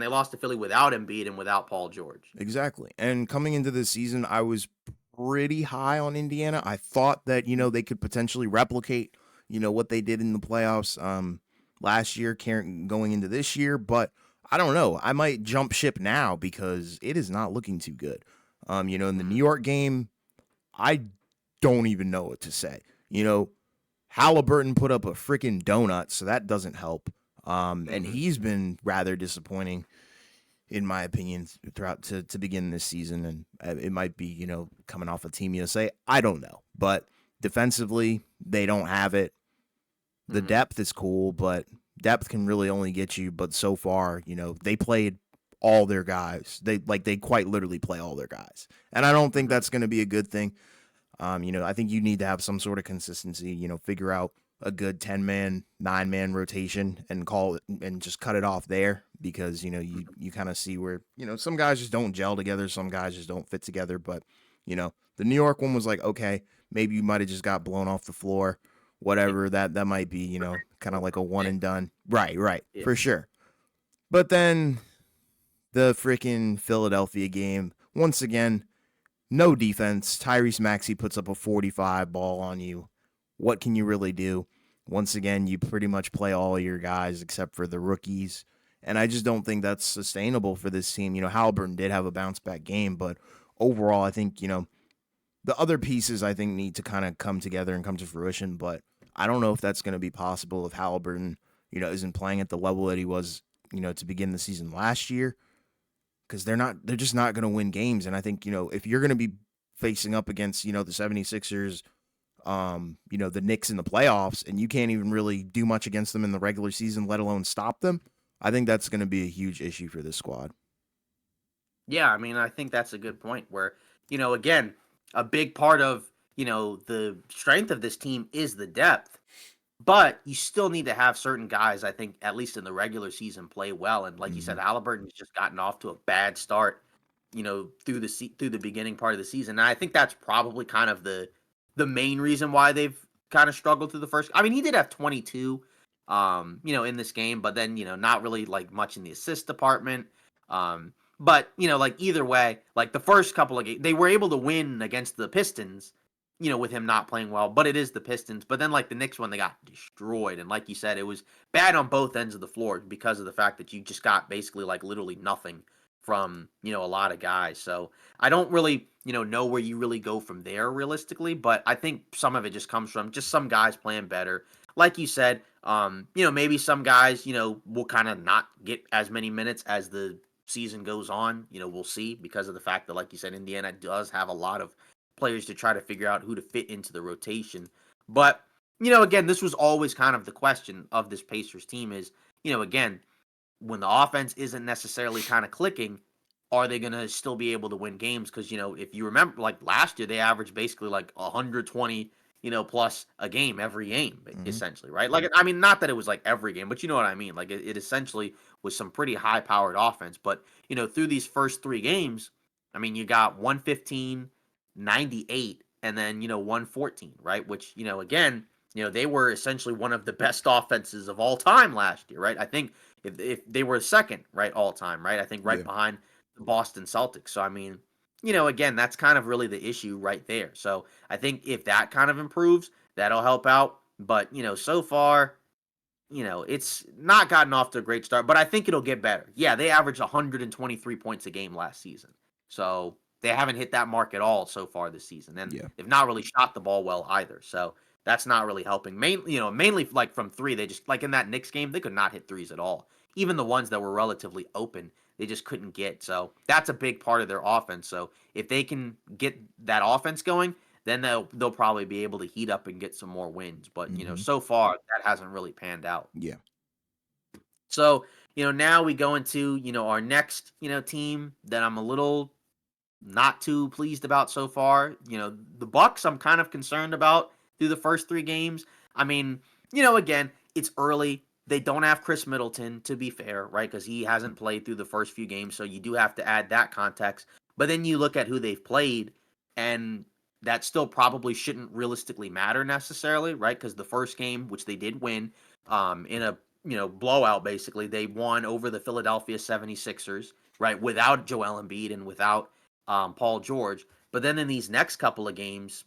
they lost to Philly without Embiid and without Paul George. Exactly. And coming into this season, I was pretty high on Indiana. I thought that, they could potentially replicate, what they did in the playoffs last year going into this year, but I don't know. I might jump ship now because it is not looking too good. In the New Mhm. York game, I don't even know what to say. Halliburton put up a freaking donut, so that doesn't help. And Mhm. he's been rather disappointing in my opinion, throughout to begin this season. And it might be, coming off of Team USA. I don't know. But defensively, they don't have it. The Mhm. depth is cool, but depth can really only get you. But so far, they played all their guys. They quite literally play all their guys. And I don't think Mhm. that's going to be a good thing. I think you need to have some sort of consistency, figure out a good 10-man, 9-man rotation and call it and just cut it off there because, you kind of see where, some guys just don't gel together, some guys just don't fit together. But, the New York one was like, okay, maybe you might have just got blown off the floor, whatever. That might be, kind of like a one Yeah. and done. Right, Yeah. for sure. But then the freaking Philadelphia game, once again, no defense. Tyrese Maxey puts up a 45 ball on you. What can you really do? Once again, you pretty much play all your guys except for the rookies. And I just don't think that's sustainable for this team. Halliburton did have a bounce back game, but overall, I think, the other pieces I think need to kind of come together and come to fruition. But I don't know if that's going to be possible if Halliburton, isn't playing at the level that he was, to begin the season last year because they're just not going to win games. And I think, if you're going to be facing up against, the 76ers, the Knicks in the playoffs, and you can't even really do much against them in the regular season, let alone stop them, I think that's going to be a huge issue for this squad. Yeah, I mean, I think that's a good point where, again, a big part of, the strength of this team is the depth, but you still need to have certain guys, I think, at least in the regular season, play well. And like you Mm-hmm. said, Halliburton's just gotten off to a bad start, through the beginning part of the season. And I think that's probably kind of the main reason why they've kind of struggled through the first. I mean, he did have 22, in this game, but then not really like much in the assist department. But like either way, like the first couple of games, they were able to win against the Pistons, with him not playing well, but it is the Pistons. But then, like, the Knicks one, they got destroyed. And like you said, it was bad on both ends of the floor because of the fact that you just got basically, like, literally nothing from, a lot of guys. So I don't really, know where you really go from there realistically. But I think some of it just comes from just some guys playing better. Like you said, maybe some guys, will kind of not get as many minutes as the season goes on. We'll see because of the fact that, like you said, Indiana does have a lot of players to try to figure out who to fit into the rotation. But, again, this was always kind of the question of this Pacers team is, again, when the offense isn't necessarily kind of clicking, are they going to still be able to win games? Because, if you remember, like last year, they averaged basically like 120, plus a game every game, Mm-hmm. essentially, right? Like, I mean, not that it was like every game, but you know what I mean? Like, it essentially was some pretty high powered offense. But, through these first three games, I mean, you got 115, 98, and then, 114, right? Which, again, they were essentially one of the best offenses of all time last year, right? I think if they were second, right, all time, right? I think right Yeah. behind the Boston Celtics. So I mean, again, that's kind of really the issue right there. So I think if that kind of improves, that'll help out. But so far, it's not gotten off to a great start, but I think it'll get better. Yeah, they averaged 123 points a game last season. So they haven't hit that mark at all so far this season. And Yeah. they've not really shot the ball well either. So that's not really helping. Mainly like from three, they just like in that Knicks game, they could not hit threes at all. Even the ones that were relatively open, they just couldn't get. So that's a big part of their offense. So if they can get that offense going, then they'll probably be able to heat up and get some more wins. But Mm-hmm. so far that hasn't really panned out. Yeah. So now we go into our next team that I'm a little not too pleased about so far. The Bucks I'm kind of concerned about through the first three games. I mean, again, it's early. They don't have Chris Middleton, to be fair, right? Because he hasn't played through the first few games, so you do have to add that context. But then you look at who they've played, and that still probably shouldn't realistically matter necessarily, right? Because the first game, which they did win, in a blowout, basically, they won over the Philadelphia 76ers, right? Without Joel Embiid and without Paul George. But then in these next couple of games,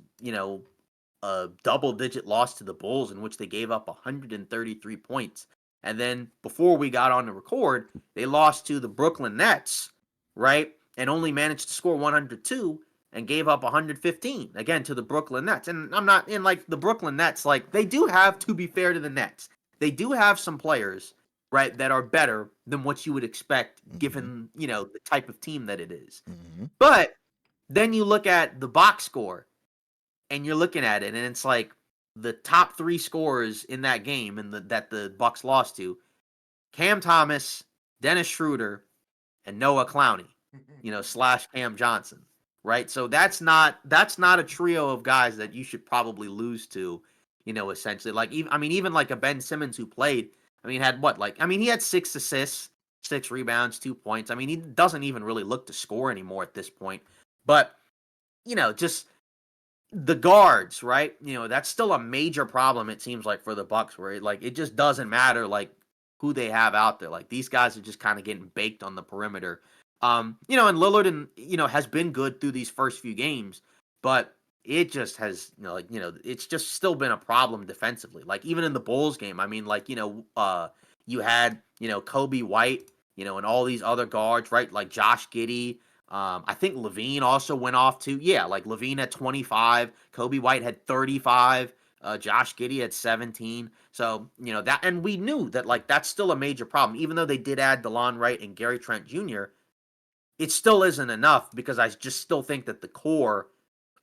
a double digit loss to the Bulls in which they gave up 133 points. And then before we got on to record, they lost to the Brooklyn Nets, right? And only managed to score 102 and gave up 115 again to the Brooklyn Nets. And I'm not in like the Brooklyn Nets, like they do have, to be fair to the Nets, they do have some players, right, that are better than what you would expect Mm-hmm. given, the type of team that it is. Mm-hmm. But then you look at the box score and you're looking at it, and it's like the top three scorers in that game and that the Bucks lost to: Cam Thomas, Dennis Schroeder, and Noah Clowney, slash Cam Johnson. Right, so that's not a trio of guys that you should probably lose to, essentially. Like even like a Ben Simmons who played. I mean, had what? Like I mean, he had 6 assists, 6 rebounds, 2 points. I mean, he doesn't even really look to score anymore at this point. But just the guards, right? That's still a major problem it seems like for the Bucks where it just doesn't matter like who they have out there. Like these guys are just kind of getting baked on the perimeter. And Lillard and has been good through these first few games, but it just has it's just still been a problem defensively. Like even in the Bulls game, I mean like you had Kobe White, and all these other guards, right? Like Josh Giddey, I think Levine also went off too. Yeah, like Levine had 25, Kobe White had 35, Josh Giddey had 17. So, that, and we knew that like that's still a major problem. Even though they did add DeLon Wright and Gary Trent Jr., it still isn't enough because I just still think that the core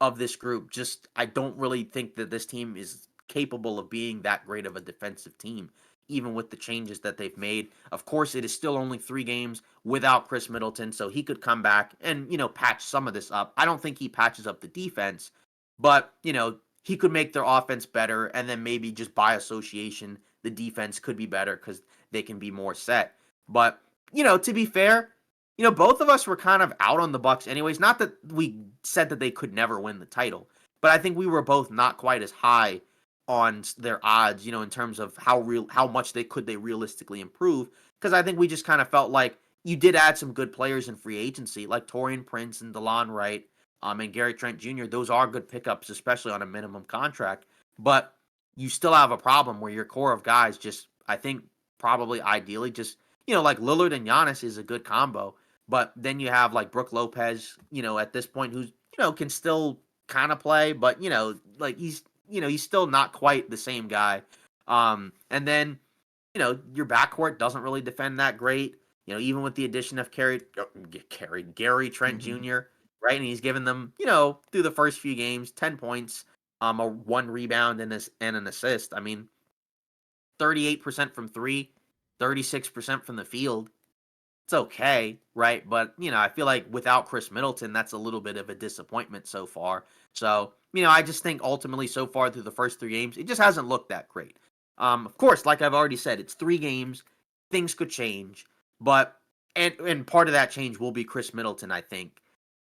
of this group just I don't really think that this team is capable of being that great of a defensive team even with the changes that they've made. Of course, it is still only 3 games without Chris Middleton, so he could come back and, patch some of this up. I don't think he patches up the defense, but, he could make their offense better and then maybe just by association the defense could be better cuz they can be more set. But, to be fair, both of us were kind of out on the Bucks anyways. Not that we said that they could never win the title, but I think we were both not quite as high on their odds, in terms of how much they realistically improve. Because I think we just kind of felt like you did add some good players in free agency, like Torian Prince and DeLon Wright. and Gary Trent Jr., those are good pickups, especially on a minimum contract. But you still have a problem where your core of guys just, I think, probably ideally just, like Lillard and Giannis is a good combo. But then you have like Brook Lopez, at this point, who's, can still kind of play, but, like he's still not quite the same guy. And then, your backcourt doesn't really defend that great. Even with the addition of Gary Trent Jr., right? And he's given them, through the first few games, 10 points, a 1 rebound and an assist. I mean, 38% from three, 36% from the field. It's okay, right? But, I feel like without Chris Middleton, that's a little bit of a disappointment so far. So, I just think ultimately so far through the first 3 games, it just hasn't looked that great. Of course, like I've already said, it's 3 games. Things could change, but and part of that change will be Chris Middleton, I think.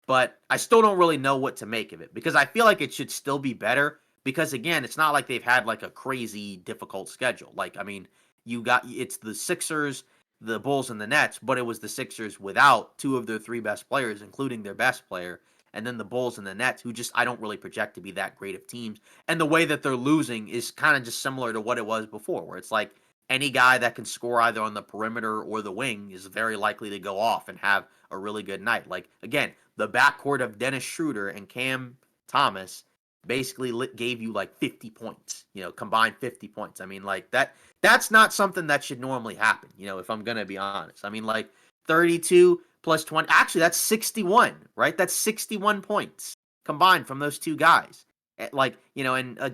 But I still don't really know what to make of it because I feel like it should still be better because again, it's not like they've had like a crazy difficult schedule. Like I mean, it's the Sixers, the Bulls and the Nets, but it was the Sixers without 2 of their 3 best players, including their best player, and then the Bulls and the Nets, who just I don't really project to be that great of teams. And the way that they're losing is kind of just similar to what it was before, where it's like any guy that can score either on the perimeter or the wing is very likely to go off and have a really good night. Like again, the backcourt of Dennis Schroeder and Cam Thomas basically gave you like 50 points, combined 50 points. I mean, like that's not something that should normally happen, if I'm going to be honest. I mean, like 32 plus 20, actually that's 61, right? That's 61 points combined from those 2 guys. Like, and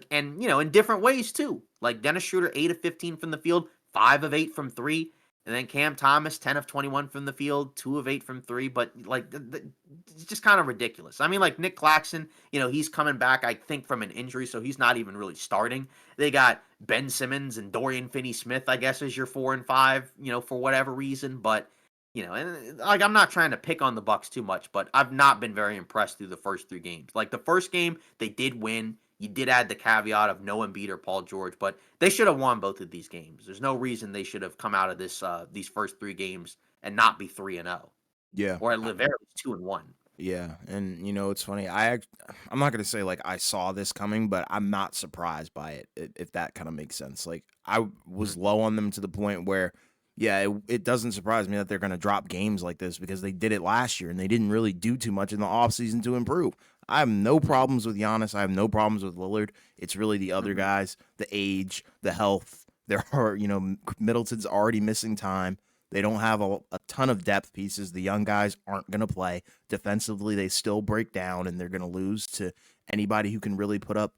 in different ways too. Like Dennis Schroeder 8 of 15 from the field, 5 of 8 from 3. And then Cam Thomas, 10 of 21 from the field, 2 of 8 from 3. But, like, it's just kind of ridiculous. I mean, like, Nick Claxton, he's coming back, I think, from an injury, so he's not even really starting. They got Ben Simmons and Dorian Finney-Smith, I guess, as your 4 and 5, for whatever reason. But, and, like, I'm not trying to pick on the Bucks too much, but I've not been very impressed through the first 3 games. Like, the first game, they did win. You did add the caveat of no Embiid or Paul George, but they should have won both of these games. There's no reason they should have come out of these first 3 games and not be 3-0, Yeah. or at the very least 2-1. Yeah, and it's funny. I'm not gonna say like I saw this coming, but I'm not surprised by it. If that kind of makes sense. Like I was Mhm. low on them to the point where, yeah, it doesn't surprise me that they're gonna drop games like this because they did it last year and they didn't really do too much in the offseason to improve. I have no problems with Giannis. I have no problems with Lillard. It's really the other Mhm. guys, the age, the health. There are, Middleton's already missing time. They don't have a ton of depth pieces. The young guys aren't going to play. Defensively, they still break down and they're going to lose to anybody who can really put up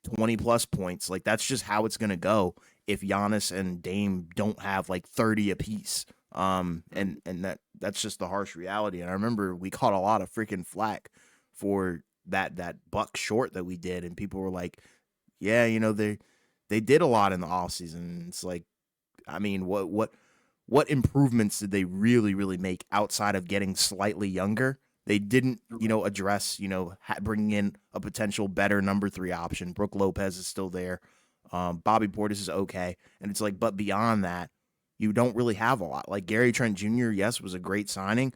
20 plus points. Like, that's just how it's going to go if Giannis and Dame don't have like 30 apiece. Mhm. And that's just the harsh reality. And I remember we caught a lot of freaking flack for that buck short that we did. And people were like, yeah, they did a lot in the offseason. It's like, I mean, what improvements did they really, really make outside of getting slightly younger? They didn't, address, bringing in a potential better number 3 option. Brook Lopez is still there. Bobby Portis is okay. And it's like, but beyond that, you don't really have a lot. Like Gary Trent Jr., yes, was a great signing,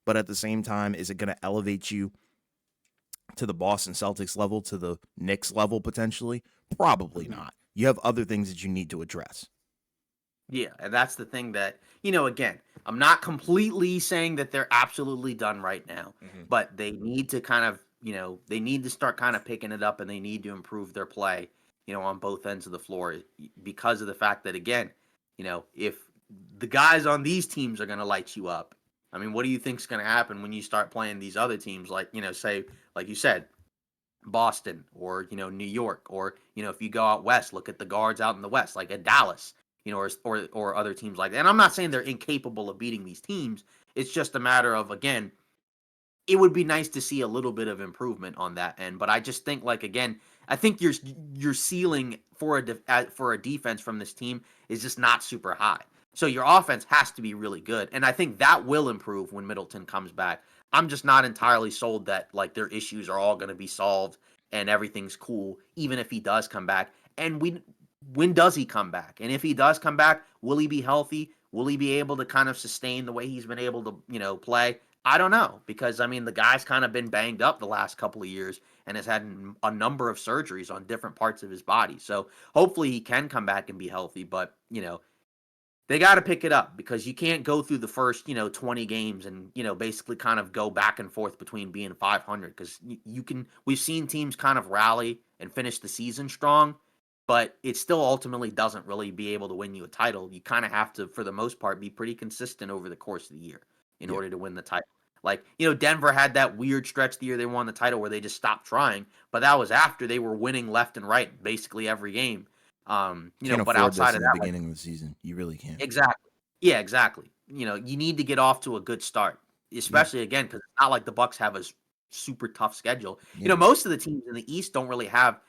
but at the same time, is it going to elevate you to the Boston Celtics level, to the Knicks level potentially? Probably Mhm. not. You have other things that you need to address. Yeah, and that's the thing that, again, I'm not completely saying that they're absolutely done right now, Mm-hmm. but they need to kind of, they need to start kind of picking it up and they need to improve their play, on both ends of the floor because of the fact that, again, if the guys on these teams are going to light you up, I mean, what do you think's going to happen when you start playing these other teams like, say, like you said, Boston or New York or if you go out west, look at the guards out in the west like at Dallas, or other teams like that. And I'm not saying they're incapable of beating these teams. It's just a matter of again, it would be nice to see a little bit of improvement on that end. But I just think like again, I think your ceiling for for a defense from this team is just not super high. So your offense has to be really good, and I think that will improve when Middleton comes back. I'm just not entirely sold that like their issues are all going to be solved and everything's cool, even if he does come back. And when does he come back? And if he does come back, will he be healthy? Will he be able to kind of sustain the way he's been able to play? I don't know because I mean the guy's kind of been banged up the last couple of years and has had a number of surgeries on different parts of his body. So hopefully he can come back and be healthy. But they got to pick it up because you can't go through the first 20 games and basically kind of go back and forth between being 500 because you can. We've seen teams kind of rally and finish the season strong, but it still ultimately doesn't really be able to win you a title. You kind of have to, for the most part, be pretty consistent over the course of the year in Yeah. order to win the title. Like, Denver had that weird stretch the year they won the title where they just stopped trying, but that was after they were winning left and right basically every game. Can't But afford this outside in of the that, like beginning of the season. You really can't. exactly. Yeah, exactly. You need to get off to a good start, Yeah. especially again because it's not like the Bucks have a super tough schedule. Yeah. Most of the teams in the East don't really have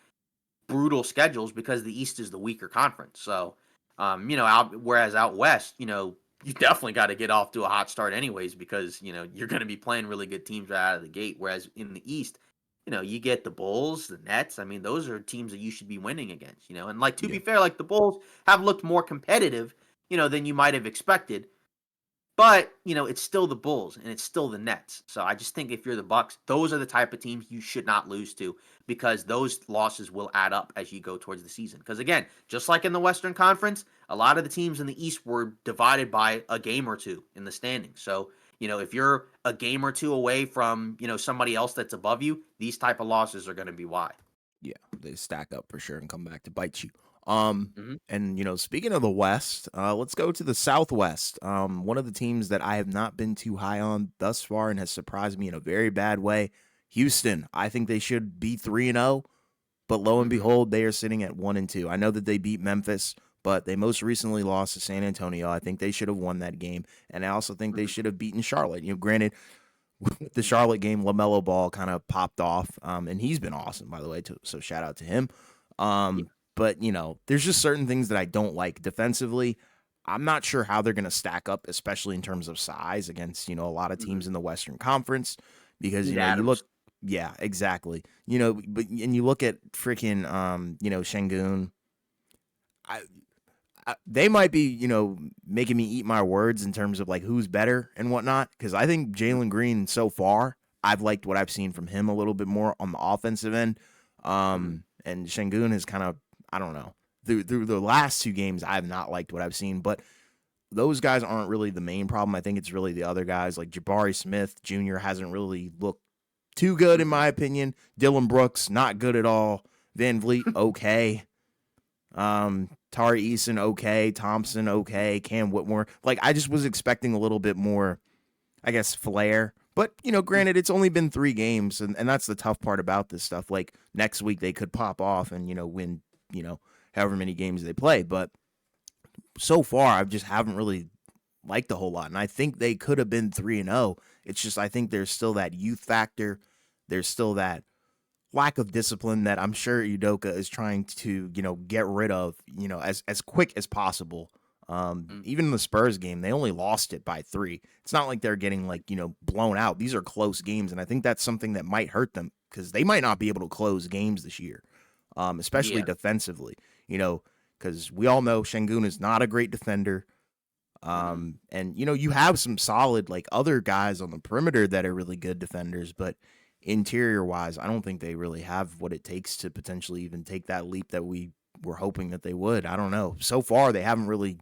brutal schedules because the East is the weaker conference. So, whereas out West, you definitely got to get off to a hot start anyways because you're going to be playing really good teams right out of the gate. Whereas in the East, you get the Bulls, the Nets. I mean, those are teams that you should be winning against. And like to be Yeah. fair, like the Bulls have looked more competitive, than you might have expected. But, it's still the Bulls and it's still the Nets. So I just think if you're the Bucks, those are the type of teams you should not lose to because those losses will add up as you go towards the season. Because again, just like in the Western Conference, a lot of the teams in the East were divided by a game or two in the standings. So, if you're a game or two away from, somebody else that's above you, these type of losses are going to be why. Yeah, they stack up for sure and come back to bite you. Hmm. And speaking of the West, let's go to the Southwest. One of the teams that I have not been too high on thus far and has surprised me in a very bad way, Houston. I think they should be 3-0, but lo and Hmm. behold, they are sitting at 1-2. I know that they beat Memphis, but they most recently lost to San Antonio. I think they should have won that game, and I also think they Hmm. should have beaten Charlotte. Granted, the Charlotte game, LaMelo Ball kind of popped off, and he's been awesome, by the way, too, so shout out to him. Yeah. But, there's just certain things that I don't like defensively. I'm not sure how they're going to stack up, especially in terms of size against, a lot of Hmm. teams in the Western Conference because, Need you look, Adams. yeah, exactly. And you look at freaking, Shengun. I, they might be, making me eat my words in terms of like who's better and whatnot. Because I think Hmm. Jalen Green so far, I've liked what I've seen from him a little bit more on the offensive end. Hmm. And Shengun is kind of, I don't know, through the last two games, I have not liked what I've seen. But those guys aren't really the main problem. I think it's really the other guys like Jabari Smith Jr. hasn't really looked too good in Hmm. my opinion. Dylan Brooks not good at all. Van Vliet okay. Tari Eason, okay. Thompson, okay. Cam Whitmore. Like, I just was expecting a little bit more, I guess, flair. But, granted, it's only been 3 games, and that's the tough part about this stuff. Like, next week they could pop off and, win, however many games they play. But so far, I just haven't really liked a whole lot. And I think they could have been 3-0. It's just, I think there's still that youth factor. There's still that lack of discipline that I'm sure Udoka is trying to, get rid of, as quick as possible. Even in the Spurs game, they only lost it by 3. It's not like they're getting like, blown out. These are close games, and I think that's something that might hurt them because they might not be able to close games this year, especially Yeah. defensively. Because we all know Shengun is not a great defender. Hmm. And you have some solid like other guys on the perimeter that are really good defenders, but interior wise, I don't think they really have what it takes to potentially even take that leap that we were hoping that they would. I don't know. So far, they haven't really,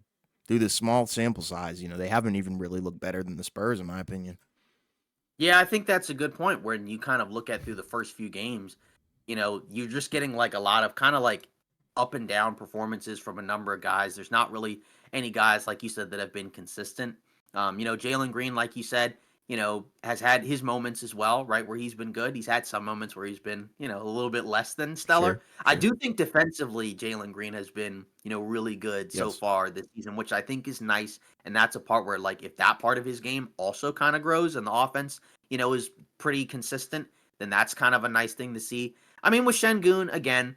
through the small sample size, they haven't even really looked better than the Spurs, in my opinion. Yeah, I think that's a good point when you kind of look at through the first few games, you're just getting like a lot of kind of like up and down performances from a number of guys. There's not really any guys like you said that have been consistent. Jalen Green, like you said, has had his moments as well, right? Where he's been good. He's had some moments where he's been, a little bit less than stellar. Sure, I sure. do think defensively, Jalen Green has been, really good so Yes. far this season, which I think is nice. And that's a part where, like, if that part of his game also kind of grows and the offense, is pretty consistent, then that's kind of a nice thing to see. I mean, with Shengun, again,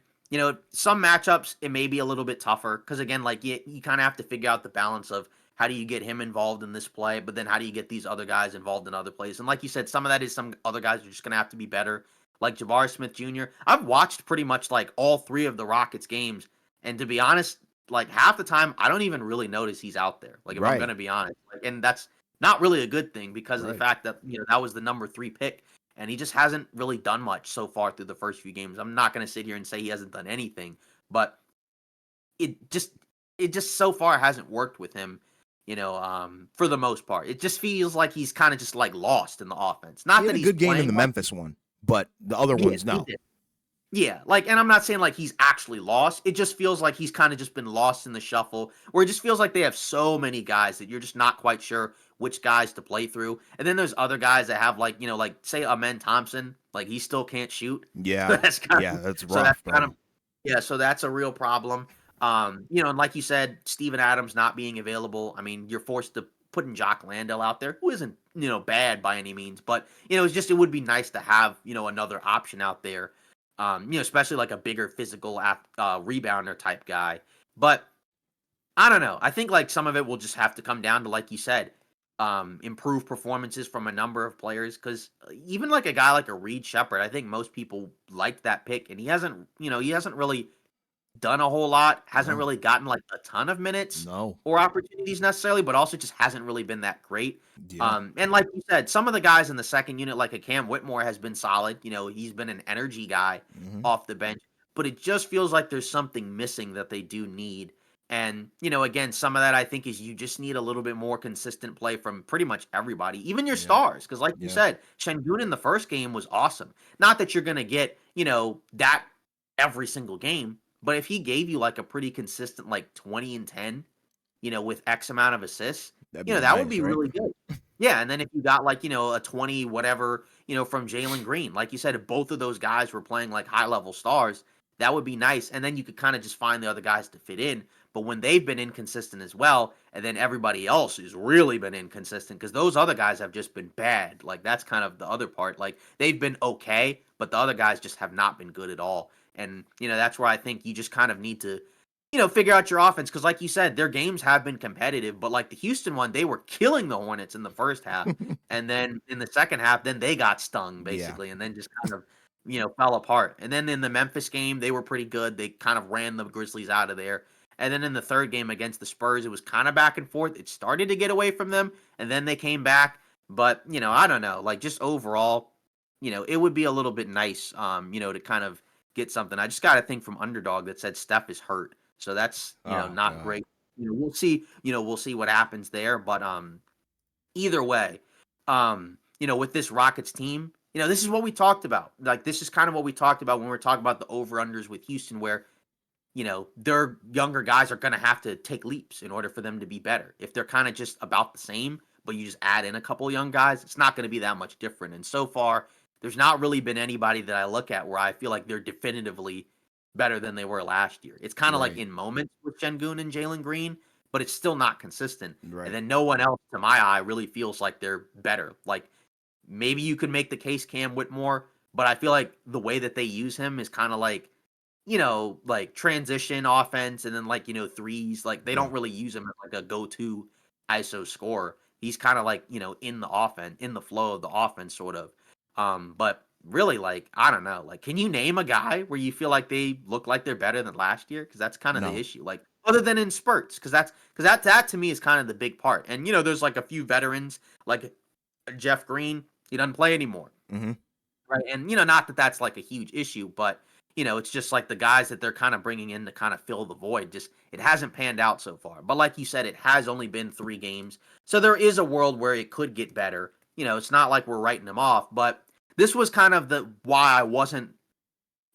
some matchups, it may be a little bit tougher because, again, like you kind of have to figure out the balance of how do you get him involved in this play, but then how do you get these other guys involved in other plays? And like you said, some of that is some other guys are just going to have to be better, like Jabari Smith Jr. I've watched pretty much like all 3 of the Rockets games, and to be honest, like half the time, I don't even really notice he's out there. Like if I'm Right. going to be honest, like, and that's not really a good thing because of the Right. fact that that was the number 3 pick, and he just hasn't really done much so far through the first few games. I'm not going to sit here and say he hasn't done anything, but it just it just so far hasn't worked with him. For the most part, it just feels like he's kind of just like lost in the offense. He Not had that a he's good game in playing the like Memphis one, but the other yeah, ones, he no. did. Yeah, like, and I'm not saying like he's actually lost. It just feels like he's kind of just been lost in the shuffle, where it just feels like they have so many guys that you're just not quite sure which guys to play through. And then there's other guys that have like, like say Amen Thompson, like he still can't shoot. Yeah. That's kind Yeah, of that's so that's rough, kind of bro. yeah, so that's a real problem. And like you said, Steven Adams not being available. I mean, you're forced to put in Jock Landale out there, who isn't, bad by any means, but it would be nice to have, another option out there. Especially like a bigger physical rebounder type guy. But I don't know. I think like some of it will just have to come down to, like you said, improve performances from a number of players. Because even like a guy like a Reed Shepard, I think most people liked that pick, and he hasn't really done a whole lot, hasn't No. really gotten like a ton of minutes No. or opportunities necessarily, but also just hasn't really been that great. Yeah. And like you said, some of the guys in the second unit, like a Cam Whitmore, has been solid. He's been an energy guy Mhm. off the bench, but it just feels like there's something missing that they do need. And again, some of that I think is you just need a little bit more consistent play from pretty much everybody, even your Yeah. stars. Because like you Yeah. said, Şengün in the first game was awesome. Not that you're gonna get that every single game, but if he gave you like a pretty consistent like 20 and 10, with X amount of assists, That'd be that would nice, be right? really good. Yeah, and then if you got like, a 20 whatever, from Jalen Green, like you said, if both of those guys were playing like high level stars, that would be nice. And then you could kind of just find the other guys to fit in. But when they've been inconsistent as well, and then everybody else has really been inconsistent because those other guys have just been bad. Like that's kind of the other part. Like they've been okay, but the other guys just have not been good at all. And that's where I think you just kind of need to figure out your offense because, like you said, their games have been competitive. But like the Houston one, they were killing the Hornets in the first half, and then in the second half, then they got stung Yeah. basically, and then just kind of fell apart. And then in the Memphis game, they were pretty good. They kind of ran the Grizzlies out of there. And then in the third game against the Spurs, it was kind of back and forth. It started to get away from them, and then they came back. But I don't know. Like just overall, it would be a little bit nice, to kind of get something. I just got a thing from Underdog that said Steph is hurt. So that's, Oh not god. great. We'll see what happens there, but either way, with this Rockets team, this is what we talked about. Like this is kind of what we talked about when we were talking about the over-unders with Houston where their younger guys are going to have to take leaps in order for them to be better. If they're kind of just about the same, but you just add in a couple young guys, it's not going to be that much different. And so far, there's not really been anybody that I look at where I feel like they're definitively better than they were last year. It's kind of like Right. in moments with Şengün and Jalen Green, but it's still not consistent. And Right. then no one else, to my eye, really feels like they're better. Like maybe you could make the case Cam Whitmore, but I feel like the way that they use him is kind of like like transition offense and then like, threes. Like they Yeah. don't really use him as like a go-to ISO scorer. He's kind of like, in the offense, in the flow of the offense, sort of. But really, like, I don't know. Like, can you name a guy where you feel like they look like they're better than last year? Because that's kind of the No. issue. Like, other than in spurts, because that to me is kind of the big part. And there's like a few veterans, like Jeff Green, he doesn't play anymore. Mhm. Right, and, not that that's, like, a huge issue, but, it's just, like, the guys that they're kinda bringing in to kinda fill the void, just it hasn't panned out so far, but like you said, it has only been 3 games, so there is a world where it could get better, it's not like we're writing them off, but this was kind of the why I wasn't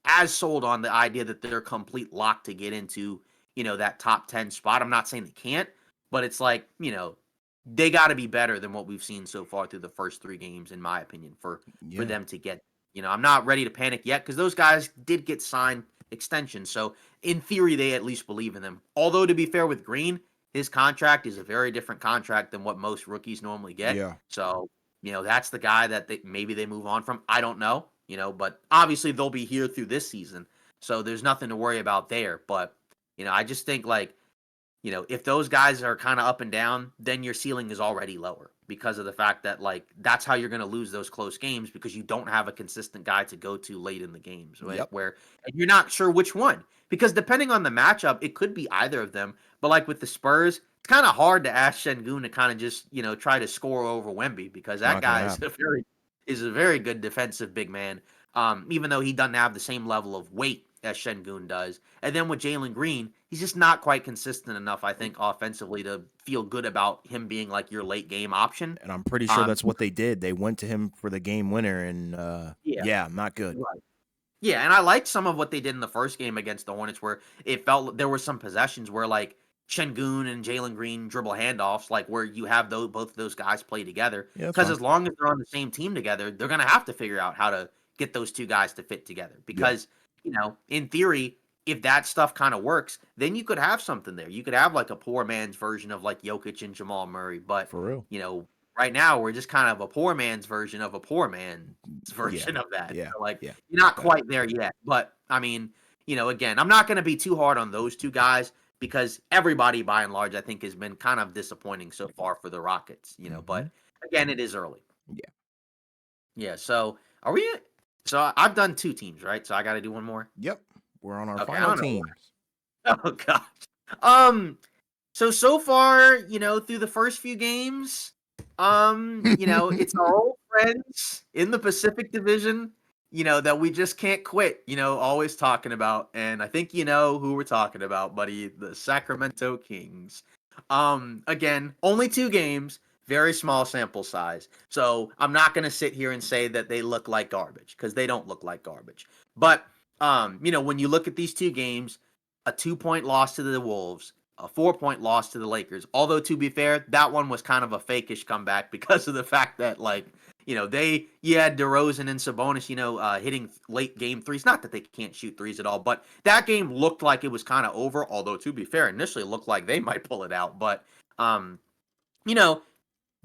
as sold on the idea that they're complete lock to get into, that top 10 spot. I'm not saying they can't, but it's like, they got to be better than what we've seen so far through the first 3 games in my opinion for Yeah. them to get. I'm not ready to panic yet cuz those guys did get signed extensions. So in theory they at least believe in them. Although to be fair with Green, his contract is a very different contract than what most rookies normally get. Yeah. So, that's the guy that maybe they move on from. I don't know, but obviously they'll be here through this season. So there's nothing to worry about there, but I just think like if those guys are kind of up and down, then your ceiling is already lower because of the fact that like that's how you're going to lose those close games because you don't have a consistent guy to go to late in the games, right? Yep. Where and you're not sure which one because depending on the matchup, it could be either of them. But like with the Spurs, it's kind of hard to ask Şengün to kind of just try to score over Wemby because It's that not going to guy happen. is a very good defensive big man. Even though he doesn't have the same level of weight as Şengün does, and then with Jalen Green, he's just not quite consistent enough, I think, offensively to feel good about him being like your late game option. And I'm pretty sure Um, that's what they did. They went to him for the game winner, and yeah, yeah, not good. right. Yeah, and I liked some of what they did in the first game against the Hornets, where it felt there were some possessions where like Şengün and Jalen Green dribble handoffs, like where you have those both of those guys play together. Yeah, that's Because fine. as long as they're on the same team together, they're gonna have to figure out how to get those two guys to fit together. Yeah, Because in theory, if that stuff kind of works, then you could have something there. You could have like a poor man's version of like Jokic and Jamal Murray, but for real. you know. Right now, we're just kind of a poor man's version of a poor man's Yeah, version of that. yeah, So, like, yeah. you're not Facts. quite there yet, but I mean, again, I'm not going to be too hard on those two guys because everybody, by and large, I think has been kind of disappointing so far for the Rockets. Hmm. But again, it is early. Yeah. Yeah. So are we? So I've done two teams, right? So I got to do one more. Yep. We're on our Okay. I final don't know. teams. Oh gosh. Um. So far, through the first few games, it's our old friends in the Pacific Division, that we just can't quit, always talking about. And I think you know who we're talking about, buddy, the Sacramento Kings. Again, only two games, very small sample size. So I'm not gonna sit here and say that they look like garbage, because they don't look like garbage. But when you look at these two games, a 2-point loss to the Wolves, a 4-point loss to the Lakers. Although, to be fair, that one was kind of a fakeish comeback because of the fact that, like, you had DeRozan and Sabonis, hitting late game threes. Not that they can't shoot threes at all, but that game looked like it was kind of over. Although, to be fair, initially it looked like they might pull it out. But, you know,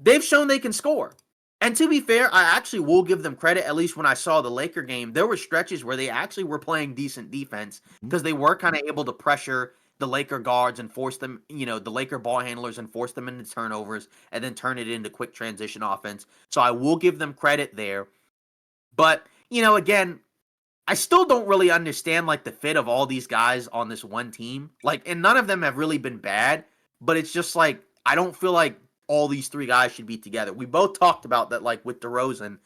they've shown they can score. And to be fair, I actually will give them credit. At least when I saw the Laker game, there were stretches where they actually were playing decent defense because they were kind of able to pressure the Laker guards and force them, the Laker ball handlers and force them into turnovers and then turn it into quick transition offense. So I will give them credit there. But, again, I still don't really understand like the fit of all these guys on this one team. Like, and none of them have really been bad, but it's just like I don't feel like all these three guys should be together. We both talked about that, like with DeRozan,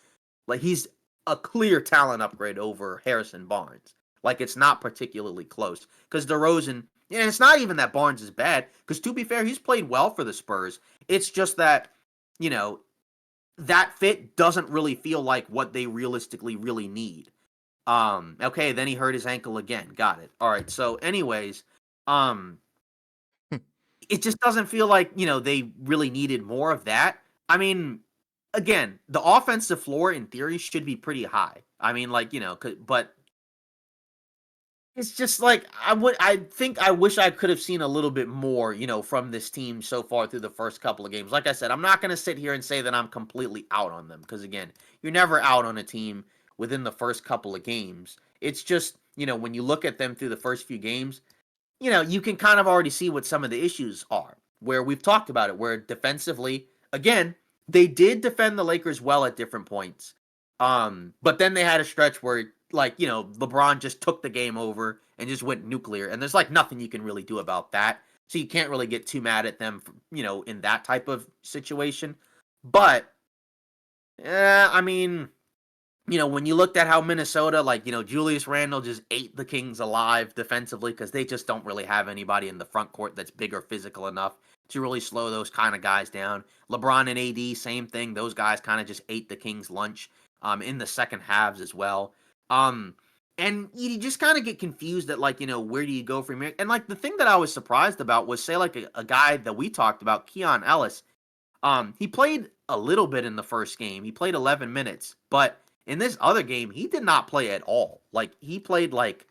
like he's a clear talent upgrade over Harrison Barnes. Like it's not particularly close because DeRozan, and it's not even that Barnes is bad. Because to be fair, he's played well for the Spurs. It's just that you know that fit doesn't really feel like what they realistically really need. Okay, then he hurt his ankle again. Got it. All right. So, anyways, um, it just doesn't feel like, they really needed more of that. I mean, again, the offensive floor in theory should be pretty high. I mean, like, but it's just like I think I wish I could have seen a little bit more, from this team so far through the first couple of games. Like I said, I'm not going to sit here and say that I'm completely out on them because again, you're never out on a team within the first couple of games. It's just, when you look at them through the first few games, you can kind of already see what some of the issues are. Where we've talked about it, where defensively, again, they did defend the Lakers well at different points. But then they had a stretch where, like, LeBron just took the game over and just went nuclear, and there's like nothing you can really do about that. So you can't really get too mad at them, for, in that type of situation. But, I mean, when you looked at how Minnesota, like, Julius Randle just ate the Kings alive defensively because they just don't really have anybody in the front court that's big or physical enough to really slow those kind of guys down. LeBron and AD, same thing. Those guys kind of just ate the Kings lunch in the second halves as well. And you just kind of get confused at, like, where do you go from here? And, like, the thing that I was surprised about was, say, like, a guy that we talked about, Keon Ellis. He played a little bit in the first game. He played 11 minutes, but in this other game, he did not play at all. Like he played like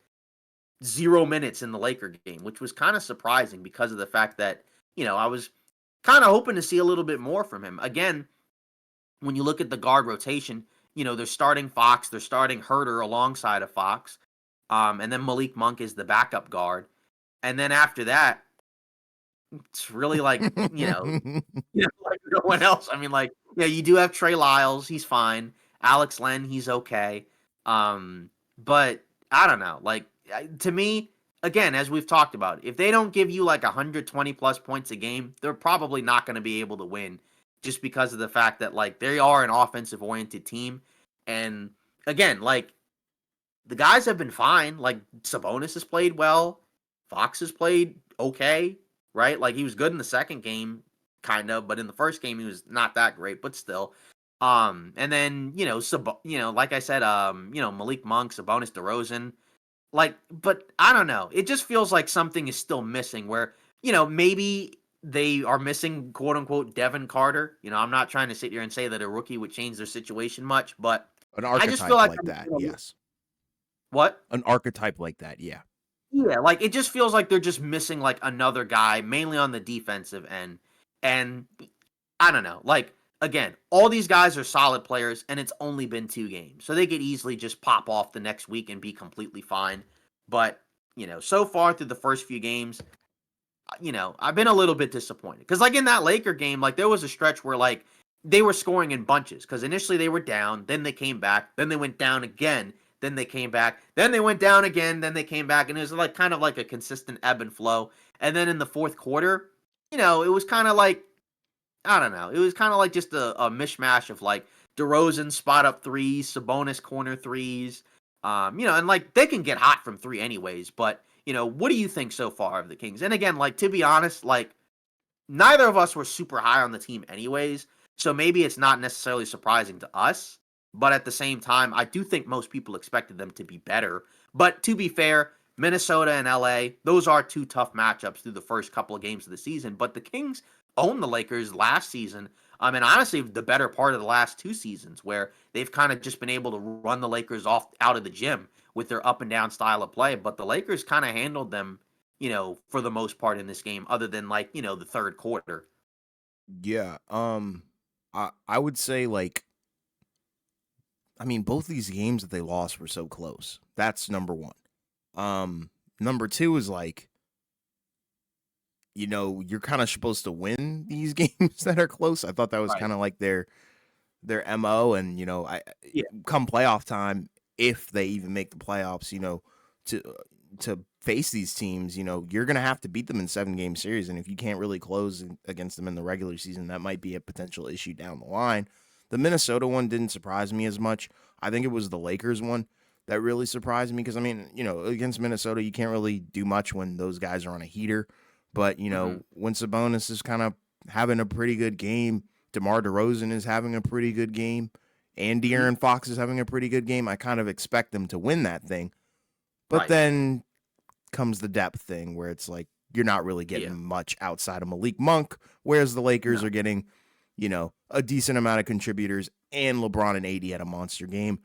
0 minutes in the Laker game, which was kind of surprising because of the fact that, I was kind of hoping to see a little bit more from him. Again, when you look at the guard rotation, they're starting Fox, they're starting Herter alongside of Fox. And then Malik Monk is the backup guard. And then after that, it's really like, like no one else. I mean, like, yeah, you do have Trey Lyles, he's fine. Alex Len, he's okay. But I don't know. Like to me, again, as we've talked about, if they don't give you like 120 plus points a game, they're probably not going to be able to win just because of the fact that like they are an offensive oriented team. And again, like the guys have been fine. Like Sabonis has played well. Fox has played okay, right? Like he was good in the second game, kind of, but in the first game he was not that great, but still. And then like I said, Malik Monk, Sabonis, DeRozan, like, but I don't know. It just feels like something is still missing. Where maybe they are missing quote unquote Devin Carter. I'm not trying to sit here and say that a rookie would change their situation much, but An I just feel archetype like like that, yes. what? An archetype like that, yeah. Yeah, like it just feels like they're just missing like another guy, mainly on the defensive end. And I don't know. Like again, all these guys are solid players, and it's only been 2 games, so they could easily just pop off the next week and be completely fine. But so far through the first few games, I've been a little bit disappointed because, like in that Laker game, like there was a stretch where like they were scoring in bunches because initially they were down, then they came back, then they went down again, then they came back, then they went down again, then they came back, and it was like kind of like a consistent ebb and flow. And then in the fourth quarter, it was kind of like I don't know, it was kind of like just a mishmash of like DeRozan spot up threes, Sabonis corner threes, and like they can get hot from three anyways, but what do you think so far of the Kings? And again, like to be honest, like neither of us were super high on the team anyways, so maybe it's not necessarily surprising to us, but at the same time, I do think most people expected them to be better. But to be fair, Minnesota and LA, those are two tough matchups through the first couple of games of the season, but the Kings owned the Lakers last season. And honestly, the better part of the last 2 seasons, where they've kind of just been able to run the Lakers off out of the gym with their up and down style of play. But the Lakers kind of handled them, for the most part in this game, other than like, the third quarter. Yeah, I would say, like, I mean, both these games that they lost were so close. That's number 1. Number 2 is, like, you're kinda supposed to win these games that are close. I thought that was Right. kinda like their MO, and, I Yeah. come playoff time, if they even make the playoffs, to to face these teams, you're gonna have to beat them in 7-game series, and if you can't really close against them in the regular season, that might be a potential issue down the line. The Minnesota one didn't surprise me as much. I think it was the Lakers one that really surprised me because, I mean, against Minnesota, you can't really do much when those guys are on a heater, but, Hmm. when Sabonis is kind of having a pretty good game, DeMar DeRozan is having a pretty good game, and Hmm. De'Aaron Fox is having a pretty good game, I kind of expect them to win that thing. But Right. then comes the depth thing where it's like you're not really Yeah. getting much outside of Malik Monk, whereas the No. Lakers are getting, a decent amount of contributors, and LeBron and AD had a monster game.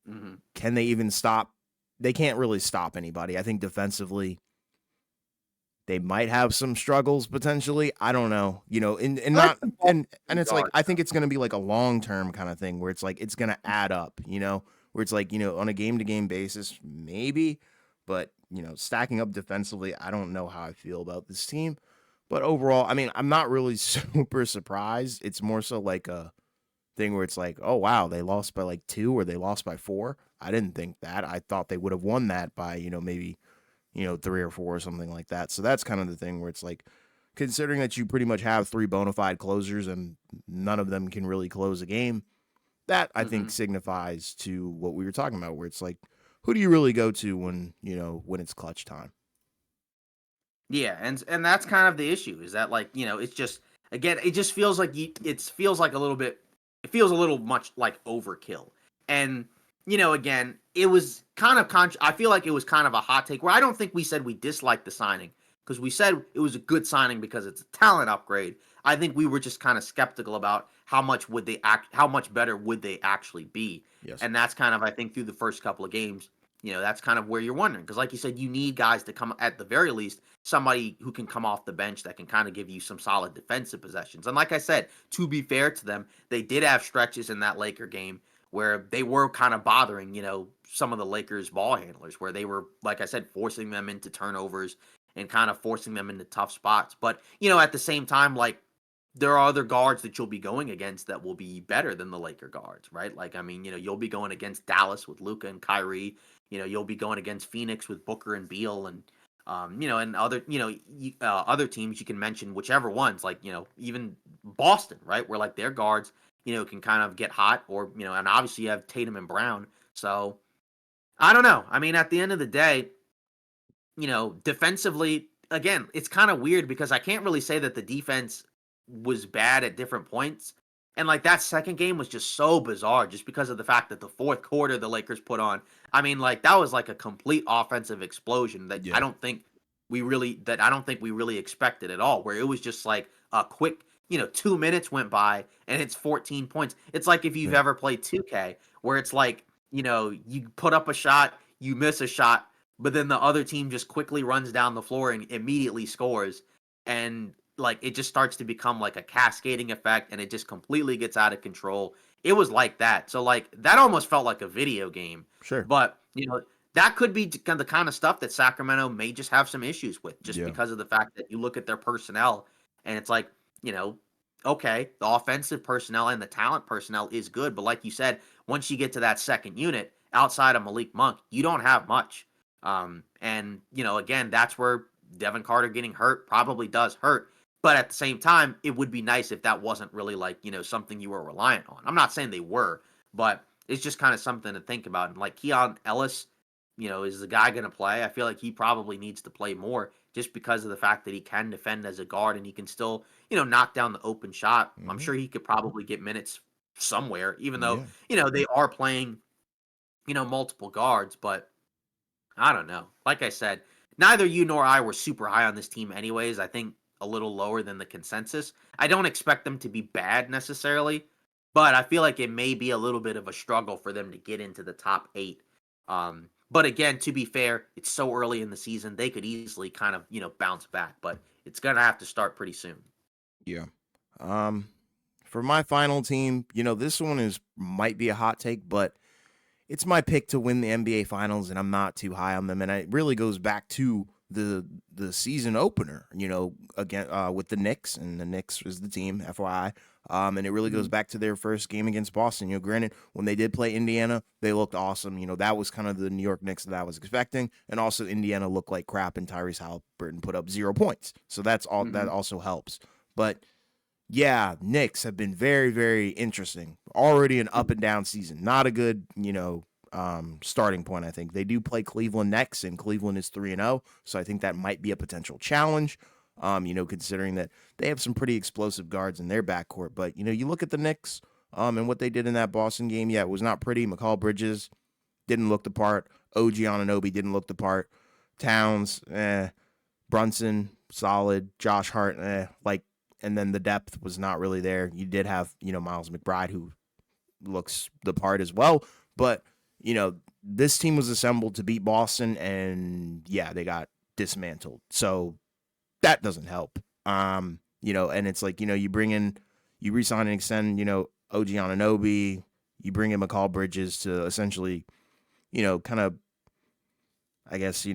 Hmm. Can they even stop? They can't really stop anybody. I think defensively, they might have some struggles potentially. I don't know. And I like not the ball and it's like guard. I think it's gonna be like a long-term kind of thing where it's like it's gonna add up, where it's like, on a game-to-game basis, maybe, but stacking up defensively, I don't know how I feel about this team. But overall, I mean, I'm not really super surprised. It's more so like a thing where it's like, oh wow, they lost by like 2 or they lost by 4. I didn't think that. I thought they would have won that by, maybe 3 or 4 or something like that. So that's kind of the thing where it's like, considering that you pretty much have 3 bona fide closers and none of them can really close a game, that I think Hmm. signifies to what we were talking about, where it's like, who do you really go to when, when it's clutch time? Yeah, and that's kind of the issue is that like it's just again it just feels like it feels like a little bit it feels a little much like overkill. And again it was kind of I feel like it was kind of a hot take where I don't think we said we disliked the signing because we said it was a good signing because it's a talent upgrade. I think we were just kind of skeptical about how much better would they actually be. Yes. And that's kind of I think through the first couple of games, that's kind of where you're wondering because like you said you need guys to come at the very least somebody who can come off the bench that can kind of give you some solid defensive possessions. And like I said, to be fair to them, they did have stretches in that Laker game where they were kind of bothering, some of the Lakers ball handlers where they were, like I said, forcing them into turnovers and kind of forcing them into tough spots. But, at the same time, like there are other guards that you'll be going against that will be better than the Laker guards, right? Like, I mean, you'll be going against Dallas with Luca and Kyrie. You'll be going against Phoenix with Booker and Beal, and and other, other teams you can mention, whichever ones, like, even Boston, right, where like their guards, can kind of get hot, or and obviously you have Tatum and Brown. So I don't know. I mean, at the end of the day, defensively, again, it's kind of weird because I can't really say that the defense was bad at different points. And like that second game was just so bizarre just because of the fact that the fourth quarter the Lakers put on. I mean, like that was like a complete offensive explosion that Yeah. I don't think we really expected at all, where it was just like a quick, 2 minutes went by and it's 14 points. It's like if you've Yeah. ever played 2K, where it's like, you put up a shot, you miss a shot, but then the other team just quickly runs down the floor and immediately scores, and like it just starts to become like a cascading effect, and it just completely gets out of control. It was like that. So like that almost felt like a video game. Sure. But that could be the kind of stuff that Sacramento may just have some issues with, just Yeah. because of the fact that you look at their personnel and it's like, you know okay, the offensive personnel and the talent personnel is good, but like you said, once you get to that second unit outside of Malik Monk, you don't have much. And again, that's where Devin Carter getting hurt probably does hurt. But at the same time, it would be nice if that wasn't really like, something you were reliant on. I'm not saying they were, but it's just kind of something to think about. And like Keon Ellis, is the guy going to play? I feel like he probably needs to play more just because of the fact that he can defend as a guard and he can still, knock down the open shot. I'm Hmm. sure he could probably get minutes somewhere, even though, Yeah. they are playing, multiple guards. But I don't know. Like I said, neither you nor I were super high on this team, anyways. I think a little lower than the consensus. I don't expect them to be bad necessarily, but I feel like it may be a little bit of a struggle for them to get into the top eight. But again, to be fair, it's so early in the season, they could easily kind of, bounce back, but it's going to have to start pretty soon. Yeah. Um, for my final team, this one is might be a hot take, but it's my pick to win the NBA Finals, and I'm not too high on them. And it really goes back to the season opener, again with the Knicks, and the Knicks was the team, FYI. And it really goes Mhm. back to their first game against Boston. Granted, when they did play Indiana, they looked awesome. That was kind of the New York Knicks that I was expecting, and also Indiana looked like crap, and Tyrese Halliburton put up 0 points. So that's all that Mhm. also helps. But yeah, Knicks have been very, very interesting. Already an up and down season. Not a good, starting point, I think. They do play Cleveland next, and Cleveland is 3-0. So I think that might be a potential challenge, considering that they have some pretty explosive guards in their backcourt. But, you look at the Knicks, and what they did in that Boston game. Yeah, it was not pretty. McCall Bridges didn't look the part. OG Anunoby didn't look the part. Towns, Brunson, solid. Josh Hart, like, and then the depth was not really there. You did have, Miles McBride, who looks the part as well. But, this team was assembled to beat Boston, and yeah, they got dismantled. So that doesn't help. And it's like, you resign and extend, OG Anunoby, you bring in McCall Bridges to essentially, kind of, I guess,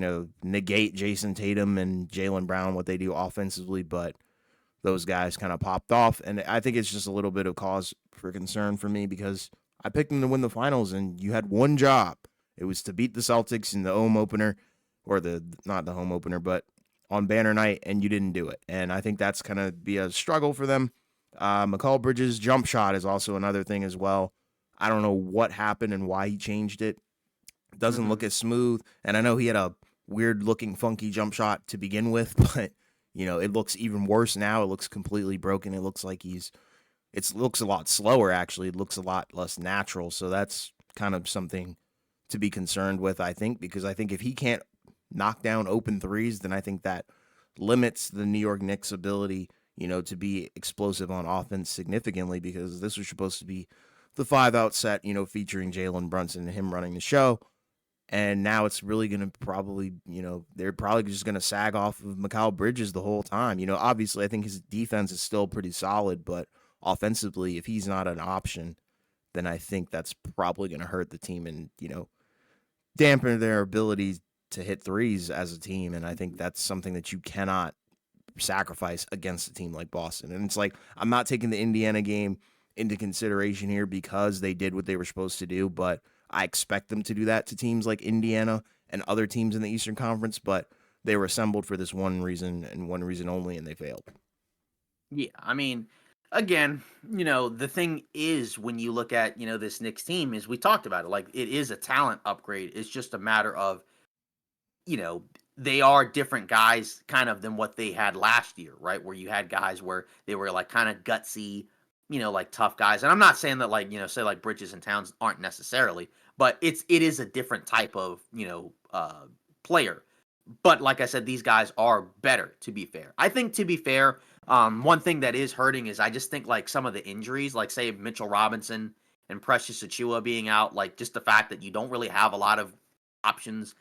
negate Jason Tatum and Jaylen Brown, what they do offensively, but those guys kind of popped off. And I think it's just a little bit of cause for concern for me because I picked them to win the finals, and you had one job. It was to beat the Celtics in the home opener, or not the home opener, but on banner night, and you didn't do it. And I think that's going to be a struggle for them. McCall Bridges' jump shot is also another thing as well. I don't know what happened and why he changed it. Doesn't look Mhm. as smooth. And I know he had a weird looking funky jump shot to begin with, but it looks even worse now. It looks completely broken. It looks like it looks a lot slower actually. It looks a lot less natural. So that's kind of something to be concerned with, I think, because I think if he can't knock down open threes, then I think that limits the New York Knicks' ability, to be explosive on offense significantly because this was supposed to be the 5 out set, featuring Jalen Brunson and him running the show. And now it's really going to probably, they're probably just going to sag off of Mikal Bridges the whole time. Obviously, I think his defense is still pretty solid, but offensively, if he's not an option, then I think that's probably going to hurt the team and, dampen their ability to hit threes as a team. And I think that's something that you cannot sacrifice against a team like Boston. And it's like, I'm not taking the Indiana game into consideration here because they did what they were supposed to do, but I expect them to do that to teams like Indiana and other teams in the Eastern Conference, but they were assembled for this one reason and one reason only, and they failed. Yeah, I mean, again, the thing is when you look at, this Knicks team is we talked about it, like it is a talent upgrade. It's just a matter of, you know, they are different guys kind of than what they had last year, right? Where you had guys where they were like kind of gutsy, like tough guys. And I'm not saying that like, say like Bridges and Towns aren't necessarily, but it is a different type of, player. But like I said, these guys are better, to be fair. I think to be fair, one thing that is hurting is I just think like some of the injuries, like say Mitchell Robinson and Precious Achua being out, like just the fact that you don't really have a lot of options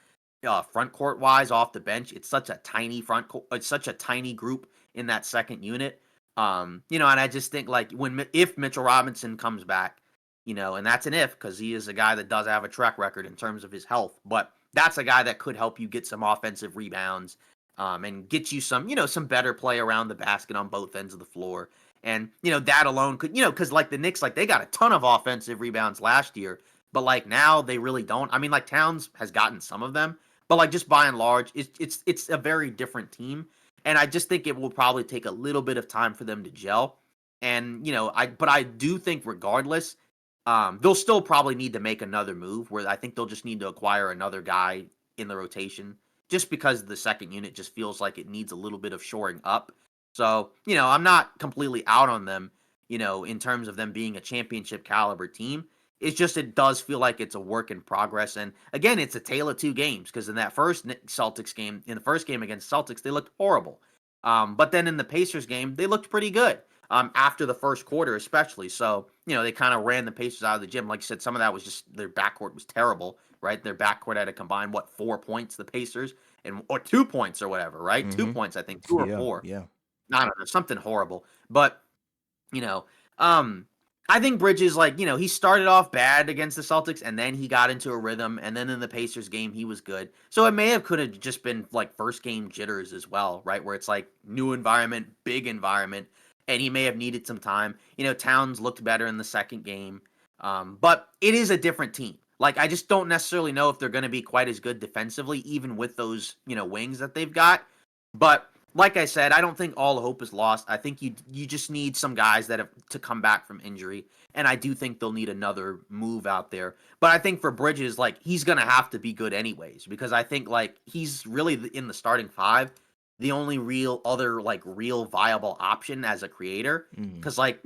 front court wise off the bench. It's such a tiny it's such a tiny group in that second unit. And I just think like if Mitchell Robinson comes back, and that's an if because he is a guy that does have a track record in terms of his health, but that's a guy that could help you get some offensive rebounds, and get you some better play around the basket on both ends of the floor. And that alone could, because like the Knicks, like they got a ton of offensive rebounds last year, but like now they really don't. I mean, like Towns has gotten some of them, but like just by and large, it's a very different team, and I just think it will probably take a little bit of time for them to gel. And I do think regardless, they'll still probably need to make another move where I think they'll just need to acquire another guy in the rotation, just because the second unit just feels like it needs a little bit of shoring up. So I'm not completely out on them, in terms of them being a championship caliber team. It's just it does feel like it's a work in progress. And again, it's a tale of two games because in that first Celtics game, in the first game against Celtics, they looked horrible. But then in the Pacers game, they looked pretty good. After the first quarter, especially. So, they kind of ran the Pacers out of the gym. Like you said, some of that was just their backcourt was terrible, right? Their backcourt had a combined, 4 points, the Pacers, or 2 points or whatever, right? Two Mm-hmm. points, I think, two or Yeah, four. yeah. I don't know, something horrible. But you know, um, I think Bridges, like, he started off bad against the Celtics and then he got into a rhythm. And then in the Pacers game, he was good. So it may have could have just been like first game jitters as well, right? Where it's like new environment, big environment, and he may have needed some time. Towns looked better in the second game. But it is a different team. Like, I just don't necessarily know if they're going to be quite as good defensively, even with those, wings that they've got. But like I said, I don't think all hope is lost. I think you just need some guys that have to come back from injury, and I do think they'll need another move out there. But I think for Bridges, like he's gonna have to be good anyways, because I think like he's really in the starting five, the only real other like real viable option as a creator. Mm-hmm. Because like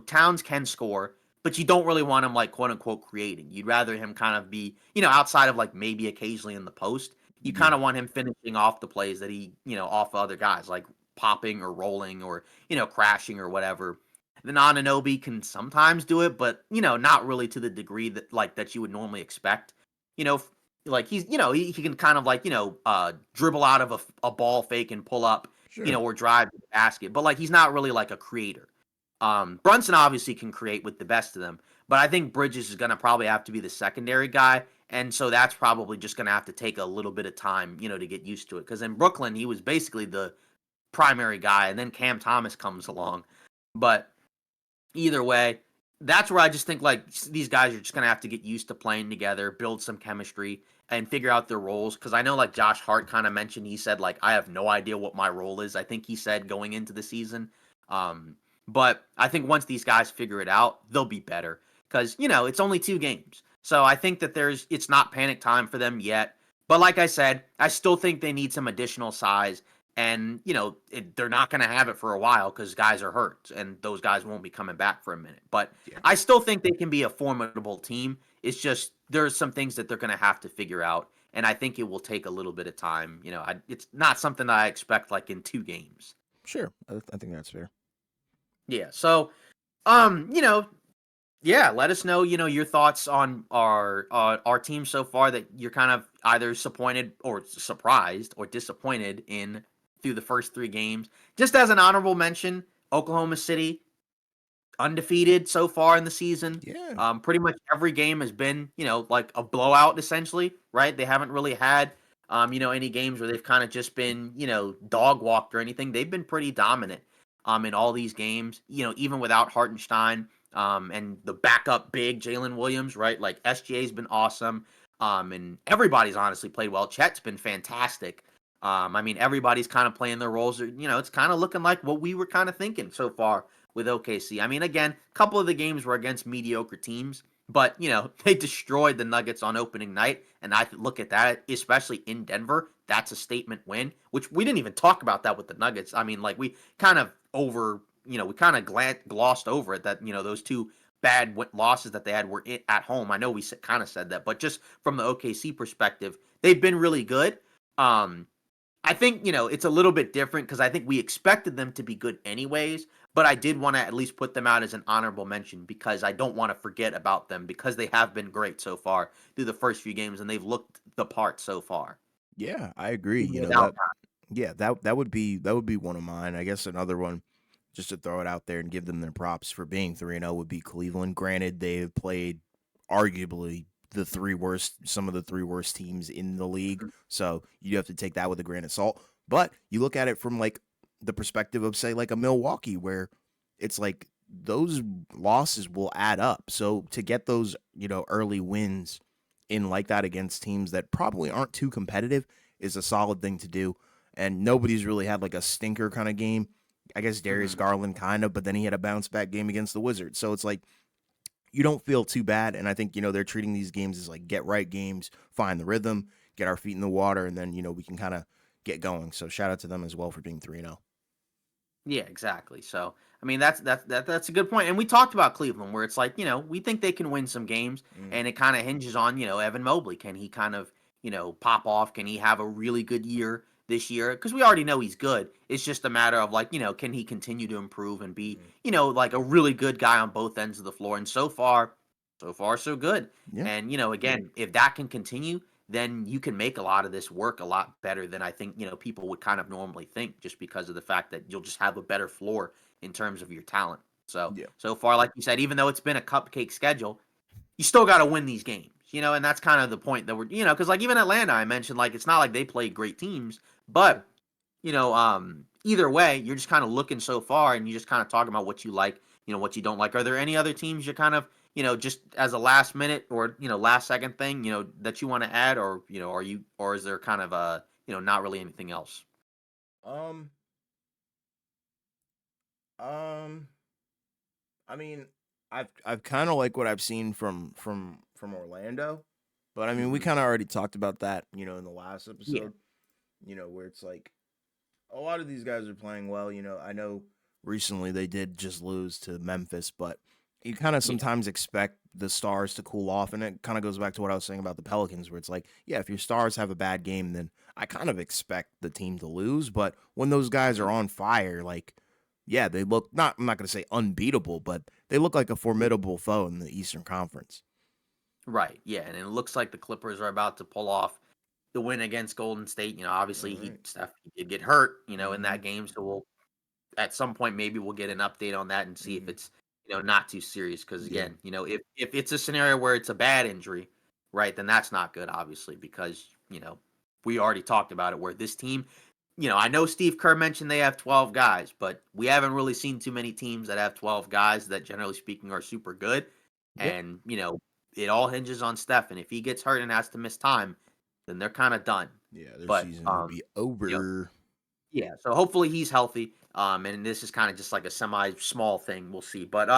Towns can score, but you don't really want him like quote unquote creating. You'd rather him kind of be outside of like maybe occasionally in the post, you Yeah, kind of want him finishing off the plays that he, off other guys, like popping or rolling or, crashing or whatever. The Ananobi can sometimes do it, but, not really to the degree that you would normally expect. You know, like he can kind of like, dribble out of a ball fake and pull up, sure. or drive to the basket, but like he's not really like a creator. Brunson obviously can create with the best of them, but I think Bridges is going to probably have to be the secondary guy. And so that's probably just going to have to take a little bit of time, to get used to it. Because in Brooklyn, he was basically the primary guy, and then Cam Thomas comes along. But either way, that's where I just think like these guys are just going to have to get used to playing together, build some chemistry, and figure out their roles. Because I know like Josh Hart kind of mentioned, he said like I have no idea what my role is. I think he said going into the season. But I think once these guys figure it out, they'll be better. Because it's only 2 games. So I think that it's not panic time for them yet. But like I said, I still think they need some additional size. And, they're not going to have it for a while because guys are hurt and those guys won't be coming back for a minute. But Yeah, I still think they can be a formidable team. It's just there's some things that they're going to have to figure out. And I think it will take a little bit of time. It's not something that I expect like in 2 games. sure. I think that's fair. Yeah. So, um, you know, yeah, let us know, your thoughts on our team so far that you're kind of either disappointed or surprised or disappointed in through the first 3 games. Just as an honorable mention, Oklahoma City undefeated so far in the season. Yeah. Pretty much every game has been, like a blowout essentially, right? They haven't really had Any games where they've kind of just been, dog walked or anything, they've been pretty dominant in all these games, even without Hartenstein and the backup big Jalen Williams, right? Like SGA's been awesome. And everybody's honestly played well. Chet's been fantastic. Everybody's kind of playing their roles. It's kind of looking like what we were kind of thinking so far with OKC. Again, a couple of the games were against mediocre teams, but they destroyed the Nuggets on opening night, and I look at that, especially in Denver. That's a statement win, which we didn't even talk about that with the Nuggets. We kind of we kind of glossed over it that those two bad losses that they had were at home. I know we kind of said that, but just from the OKC perspective, they've been really good. I think, it's a little bit different because I think we expected them to be good anyways, but I did want to at least put them out as an honorable mention because I don't want to forget about them because they have been great so far through the first few games and they've looked the part so far. Yeah, I agree. Even without Yeah, that would be one of mine. I guess another one, just to throw it out there and give them their props for being 3-0 would be Cleveland. Granted, they have played arguably some of the three worst teams in the league. that. So you have to take that with a grain of salt. But you look at it from like the perspective of say like a Milwaukee, where it's like those losses will add up. So to get those, early wins in like that against teams that probably aren't too competitive is a solid thing to do. And nobody's really had like a stinker kind of game. I guess Darius Mhm. Garland kind of, but then he had a bounce back game against the Wizards. So it's like you don't feel too bad. And I think, they're treating these games as like get right games, find the rhythm, get our feet in the water, and then, we can kind of get going. So shout out to them as well for being 3-0. Yeah, exactly. So, that's a good point. And we talked about Cleveland, where it's like, we think they can win some games, Mm, and it kind of hinges on, Evan Mobley. Can he kind of, pop off? Can he have a really good year this year? Because we already know he's good. It's just a matter of like, can he continue to improve and be, mm. like a really good guy on both ends of the floor? And so far, so good. Yeah. And again, if that can continue, then you can make a lot of this work a lot better than I think, people would kind of normally think just because of the fact that you'll just have a better floor in terms of your talent. So, Yeah. so far, like you said, even though it's been a cupcake schedule, you still got to win these games, and that's kind of the point that we're, because like even Atlanta, I mentioned, like, it's not like they played great teams, but either way, you're just kind of looking so far and you just kind of talking about what you like, what you don't like. Are there any other teams you're kind of, just as a last minute or, last second thing, that you want to add or, or is there kind of not really anything else? Um, um, I mean, I've kind of like what I've seen from Orlando, but I mean, we Hmm. kind of already talked about that, in the last Yeah. episode, where it's like a lot of these guys are playing well. I know recently they did just lose to Memphis, but you kind of Yeah. sometimes expect the stars to cool off. And it kind of goes back to what I was saying about the Pelicans, where it's like, yeah, if your stars have a bad game, then I kind of expect the team to lose. But when those guys are Mhm. on fire, like, yeah, they look not, I'm not going to say unbeatable, but they look like a Yeah. formidable foe in the Eastern Conference. Right. Yeah. And it looks like the Clippers are about to pull off the win against Golden State. All Obviously right. He did get hurt, in Mm-hmm. that game. So we'll at some point maybe we'll get an update on that and see if Mm-hmm. it's not too serious because Yeah. again if it's a scenario where it's a bad injury, right, then that's not good obviously because we already talked about it where this team, I know Steve Kerr mentioned they have 12 guys, but we haven't really seen too many teams that have 12 guys that generally speaking are super good. Yep. And it all hinges on Steph, and if he gets hurt and has to miss time, then they're kind of done. Yeah, their But season will be you know over. yeah, so hopefully he's healthy. And this is kind of just like a semi small thing. We'll see. But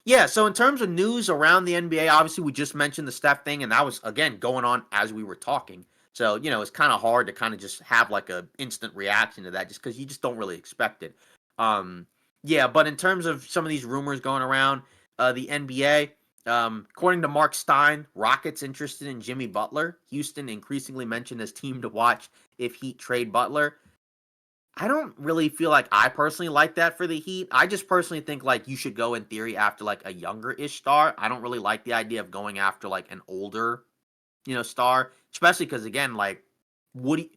yeah. So in terms of news around the NBA, obviously we just mentioned the Steph thing, and that was again going on as we were talking. So it's kind of hard to kind of just have like a instant reaction to that, just because you just don't really expect it. Um, yeah. But in terms of some of these rumors going around the NBA. According to Mark Stein, Rockets interested in Jimmy Butler. Houston increasingly mentioned as team to watch if Heat trade Butler. I don't really feel like I personally like that for the Heat. I just personally think like you should go in theory after like a younger-ish star. I don't really like the idea of going after like an older, star, especially because again, like what do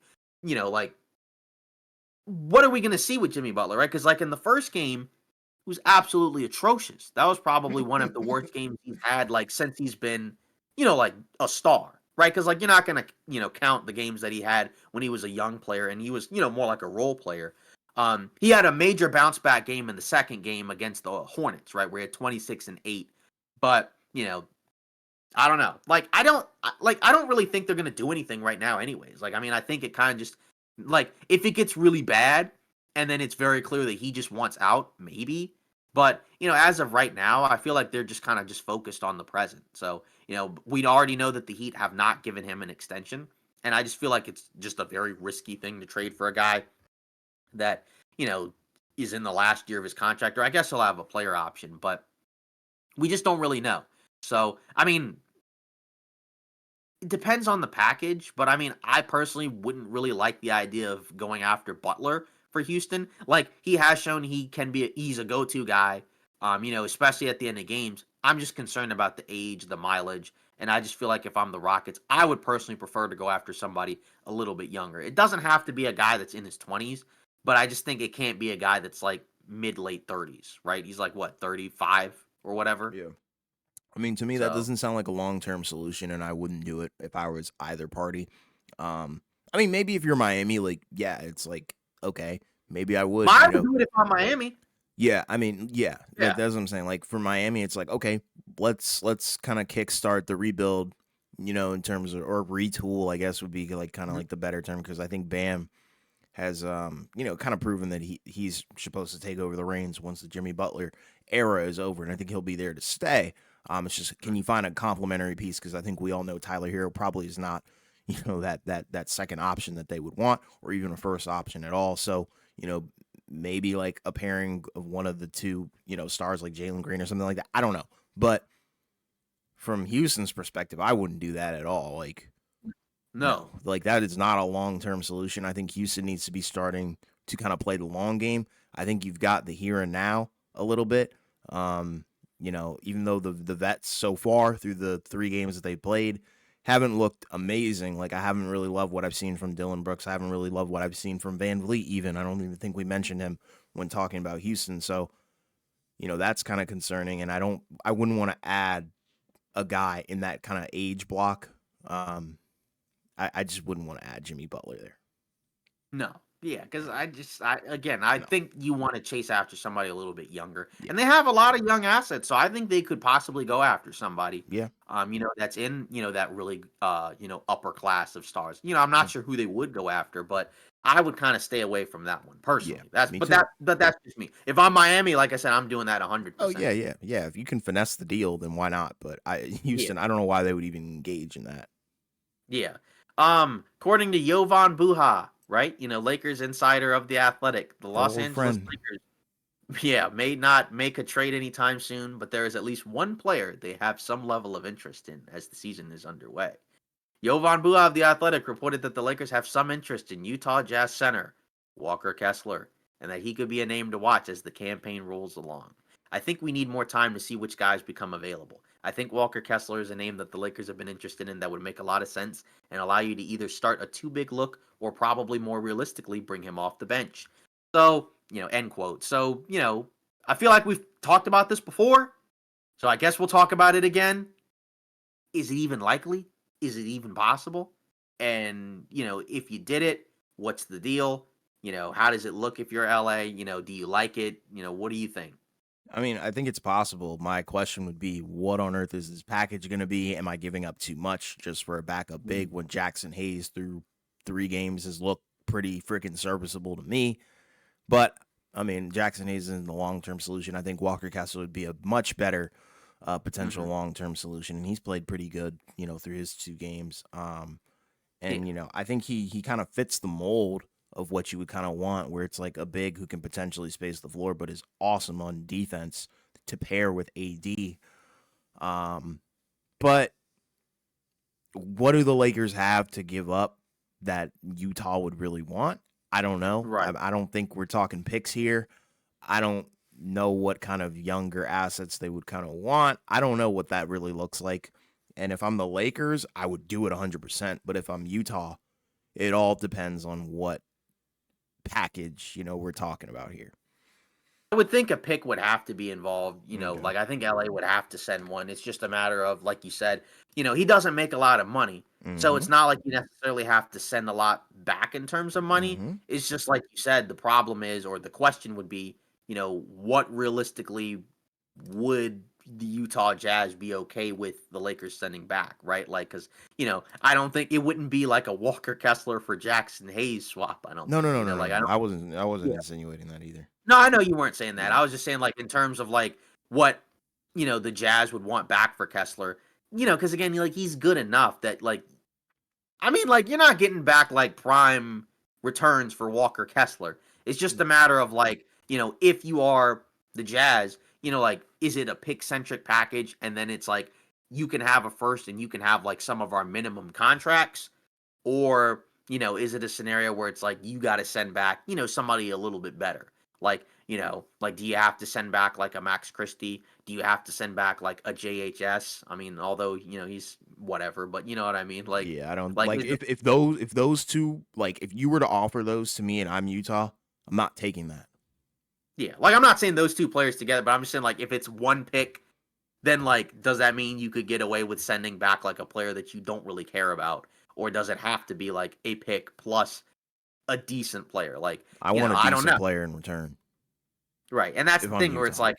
like what are we gonna see with Jimmy Butler, right? Because like in the first game, it was absolutely atrocious. That was probably one of the worst games he's had like since he's been, like a star. right? Because like you're not gonna count the games that he had when he was a young player and he was more like a role player. He had a major bounce back game in the second game against the Hornets, right, where he had 26 and 8. But I don't know. I don't really think they're gonna do anything right now, anyways. Like I mean, I think it kind of just like if it gets really bad and then it's very clear that he just wants out, maybe. But as of right now, I feel like they're just kind of just focused on the present. So we already know that the Heat have not given him an extension, and I just feel like it's just a very risky thing to trade for a guy that you know is in the last year of his contract, or I guess he'll have a player option, but we just don't really know. So I mean, it depends on the package, but I mean, I personally wouldn't really like the idea of going after Butler for Houston. Like he has shown he can be he's a go-to guy. Especially at the end of games. I'm just concerned about the age, the mileage, and I just feel like if I'm the Rockets, I would personally prefer to go after somebody a little bit younger. It doesn't have to be a guy that's in his 20s, but I just think it can't be a guy that's like mid late 30s, right? He's like what, 35 or whatever. Yeah. I mean, to me, that So, doesn't sound like a long term solution, and I wouldn't do it if I was either party. I mean, maybe if you're Miami, like, yeah, it's like, okay, maybe I would, I would do it if I'm Miami. Yeah, I mean, yeah, like Yeah. that's what I'm saying. Like for Miami, it's like, okay, let's kind of kickstart the rebuild, in terms of or retool, I guess would be like kind of Mhm. like the better term because I think Bam has kind of proven that he's supposed to take over the reins once the Jimmy Butler era is over, and I think he'll be there to stay. It's just can you find a complementary piece because I think we all know Tyler Hero probably is not that second option that they would want or even a first option at all. So maybe like a pairing of one of the two stars like Jalen Green or something like that. I don't know, but from Houston's perspective, I wouldn't do that at all. Like no, No. like that is not a long term solution. I think Houston needs to be starting to kind of play the long game. I think you've got the here and now a little bit. Even though the vets so far through the 3 games that they played haven't looked amazing. Like I haven't really loved what I've seen from Dylan Brooks. I haven't really loved what I've seen from Van Vliet. Even I don't even think we mentioned him when talking about Houston. So that's kind of concerning. And I wouldn't want to add a guy in that kind of age block. I just wouldn't want to add Jimmy Butler there. No. Yeah, because I No. think you want to chase after somebody a little bit younger, Yeah. and they have a lot of young assets, so I think they could possibly go after somebody, Yeah. that's in, that really, upper class of stars. I'm Yeah. not sure who they would go after, but I would kind of stay away from that one Yeah. personally. Me too. But that's just me. If I'm Miami, like I said, I'm doing that hundred Oh percent. yeah, yeah, yeah. If you can finesse the deal, then why not? But Yeah, Houston, I don't know why they would even engage in that. yeah. According to Jovan Buha, right? Lakers insider of the Athletic, the Our Los old Angeles friend. Lakers. Yeah, may not make a trade anytime soon, but there is at least one player they have some level of interest in as the season is underway. Jovan Buha of The Athletic reported that the Lakers have some interest in Utah Jazz center Walker Kessler, and that he could be a name to watch as the campaign rolls along. I think we need more time to see which guys become available. I think Walker Kessler is a name that the Lakers have been interested in that would make a lot of sense and allow you to either start a too big look or probably more realistically bring him off the bench. So, end quote. So, I feel like we've talked about this before. So I guess we'll talk about it again. Is it even likely? Is it even possible? And, if you did it, what's the deal? How does it look if you're LA? Do you like it? What do you think? I mean, I think it's possible. My question would be, what on earth is this package going to be? Am I giving up too much just for a backup big when Jackson Hayes through 3 games has looked pretty freaking serviceable to me? But I mean, Jackson Hayes isn't the long term solution. I think Walker Kessler would be a much better potential Mm-hmm. long term solution, and he's played pretty good, through his 2 games. And Yeah. I think he kind of fits the mold of what you would kind of want, where it's like a big who can potentially space the floor, but is awesome on defense to pair with AD. But what do the Lakers have to give up that Utah would really want? I don't know. Right. I don't think we're talking picks here. I don't know what kind of younger assets they would kind of want. I don't know what that really looks like. And if I'm the Lakers, I would do it 100%. But if I'm Utah, it all depends on what package, we're talking about here. would think a pick would have to be involved, Okay. like, I think LA would have to send one. It's just a matter of, like you said, he doesn't make a lot of money, so Mm-hmm. it's not like you necessarily have to send a lot back in terms of money. Mm-hmm. It's just like you said, the problem is, or the question would be, what realistically would the Utah Jazz be okay with the Lakers sending back, right? Like, because I don't think it wouldn't be like a Walker Kessler for Jackson Hayes swap. I don't No, no, think, no, no, like no, I no. don't. I wasn't Yeah. insinuating that either. No, I know you weren't saying that. Yeah. I was just saying, like, in terms of like what the Jazz would want back for Kessler. Because again, like he's good enough that like I mean, like you're not getting back like prime returns for Walker Kessler. It's just a matter of like if you are the Jazz, like is it a pick centric package, and then it's like you can have a first and you can have like some of our minimum contracts, or, is it a scenario where it's like you got to send back, somebody a little bit better? Like, like do you have to send back like a Max Christie? Do you have to send back like a JHS? I mean, although, he's whatever, but you know what I mean? Yeah, I don't Like like is it, if those two, like if you were to offer those to me and I'm Utah, I'm not taking that. yeah, like I'm not saying those two players together, but I'm just saying like if it's one pick, then like does that mean you could get away with sending back like a player that you don't really care about? Or does it have to be like a pick plus a decent player? Like, I want a I don't decent know. player in return Right, and that's if the I'm thing where it's Utah. like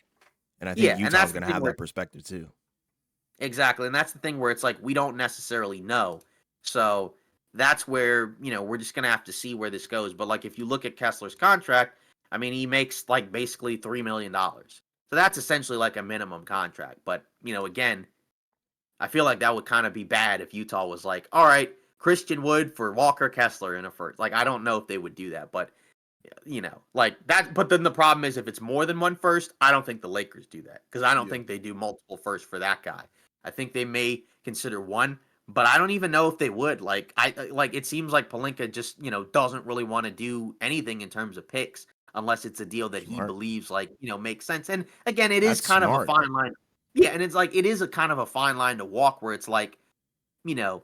And I think yeah, and Utah's that's the going to thing have where that perspective too. exactly, and that's the thing where it's like we don't necessarily know. So that's where, we're just gonna have to see where this goes. But like if you look at Kessler's contract, I mean he makes like basically $3 million. So that's essentially like a minimum contract. But, again, I feel like that would kind of be bad if Utah was like, all right, Christian Wood for Walker Kessler in a first. Like I don't know if they would do that, but like that. But then the problem is if it's more than one first, I don't think the Lakers do that because I don't Yeah. think they do multiple firsts for that guy. I think they may consider one, but I don't even know if they would. Like like it seems like Palinka just doesn't really want to do anything in terms of picks unless it's a deal that he Smart. believes like makes sense. And again, it is That's kind of a smart. fine line. Yeah, and it's like it is a kind of a fine line to walk where it's like you know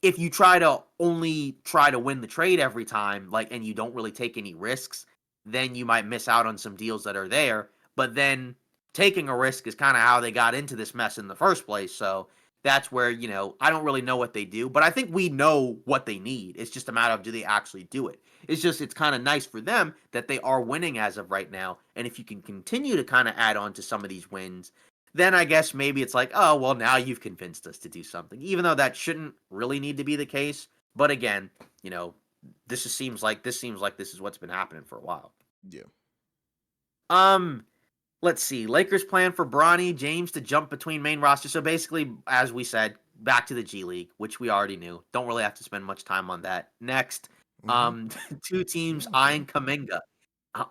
if you try to only try to win the trade every time, like, and you don't really take any risks, then you might miss out on some deals that are there. But then taking a risk is kind of how they got into this mess in the first place. So that's where, I don't really know what they do, but I think we know what they need. It's just a matter of do they actually do it? It's kind of nice for them that they are winning as of right now. And if you can continue to kind of add on to some of these wins, then I guess maybe it's like, oh, well, now you've convinced us to do something, even though that shouldn't really need to be the case. But again, this seems like this is what's been happening for a while. Yeah. Um, let's see. Lakers plan for Bronny James to jump between main roster. So basically, as we said, back to the G League, which we already knew. Don't really have to spend much time on that. Next, Mm-hmm. two teams Yeah, eyeing sure. Kaminga.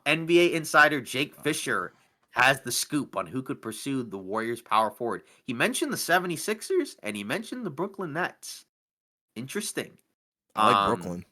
NBA insider Jake Fisher has the scoop on who could pursue the Warriors power forward. He mentioned the 76ers and he mentioned the Brooklyn Nets. Interesting. I like Um Brooklyn.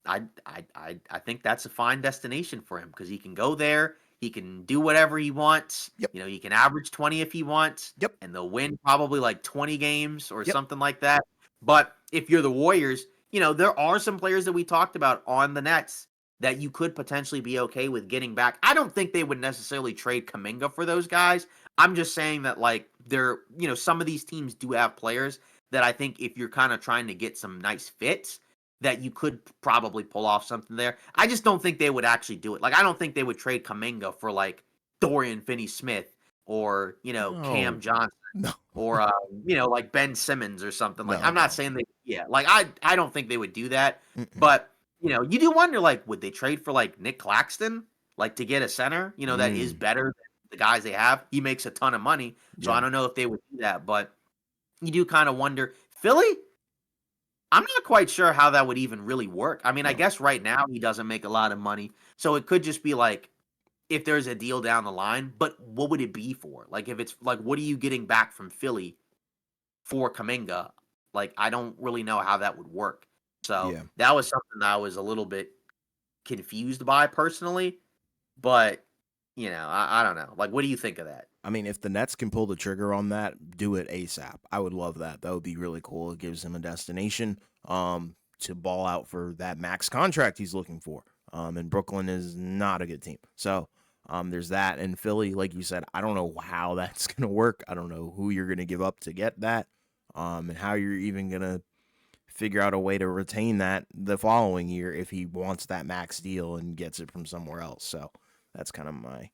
I think that's a fine destination for him because he can go there, he can do whatever he wants. Yep. He can average 20 if he wants, Yep. and they'll win probably like 20 games or Yep. something like that. But if you're the Warriors, there are some players that we talked about on the Nets that you could potentially be okay with getting back. I don't think they would necessarily trade Kaminga for those guys. I'm just saying that like some of these teams do have players that I think if you're kind of trying to get some nice fits that you could probably pull off something there. I just don't think they would actually do it. Like I don't think they would trade Kaminga for like Dorian Finney-Smith or, Cam No. Johnson No. or like Ben Simmons or something. Like No. I'm not No. saying they yeah, like I don't think they would do that. Mm-mm. But, you do wonder like would they trade for like Nick Claxton like to get a center, that is Mm. better than the guys they have. He makes a ton of money. So I Yeah. don't know if they would do that, but you do kind of wonder. Philly, I'm not quite sure how that would even really work. I mean, I No. guess right now he doesn't make a lot of money. So it could just be like if there's a deal down the line, but what would it be for? Like if it's like what are you getting back from Philly for Kaminga? Like I don't really know how that would work. So Yeah. that was something that I was a little bit confused by personally, but I don't know. Like what do you think of that? I mean, if the Nets can pull the trigger on that, do it ASAP. I would love that. That would be really cool. It gives him a destination to ball out for that max contract he's looking for. And Brooklyn is not a good team. So There's that. And Philly, like you said, I don't know how that's going to work. I don't know who you're going to give up to get that, and how you're even going to figure out a way to retain that the following year if he wants that max deal and gets it from somewhere else. So that's kind of my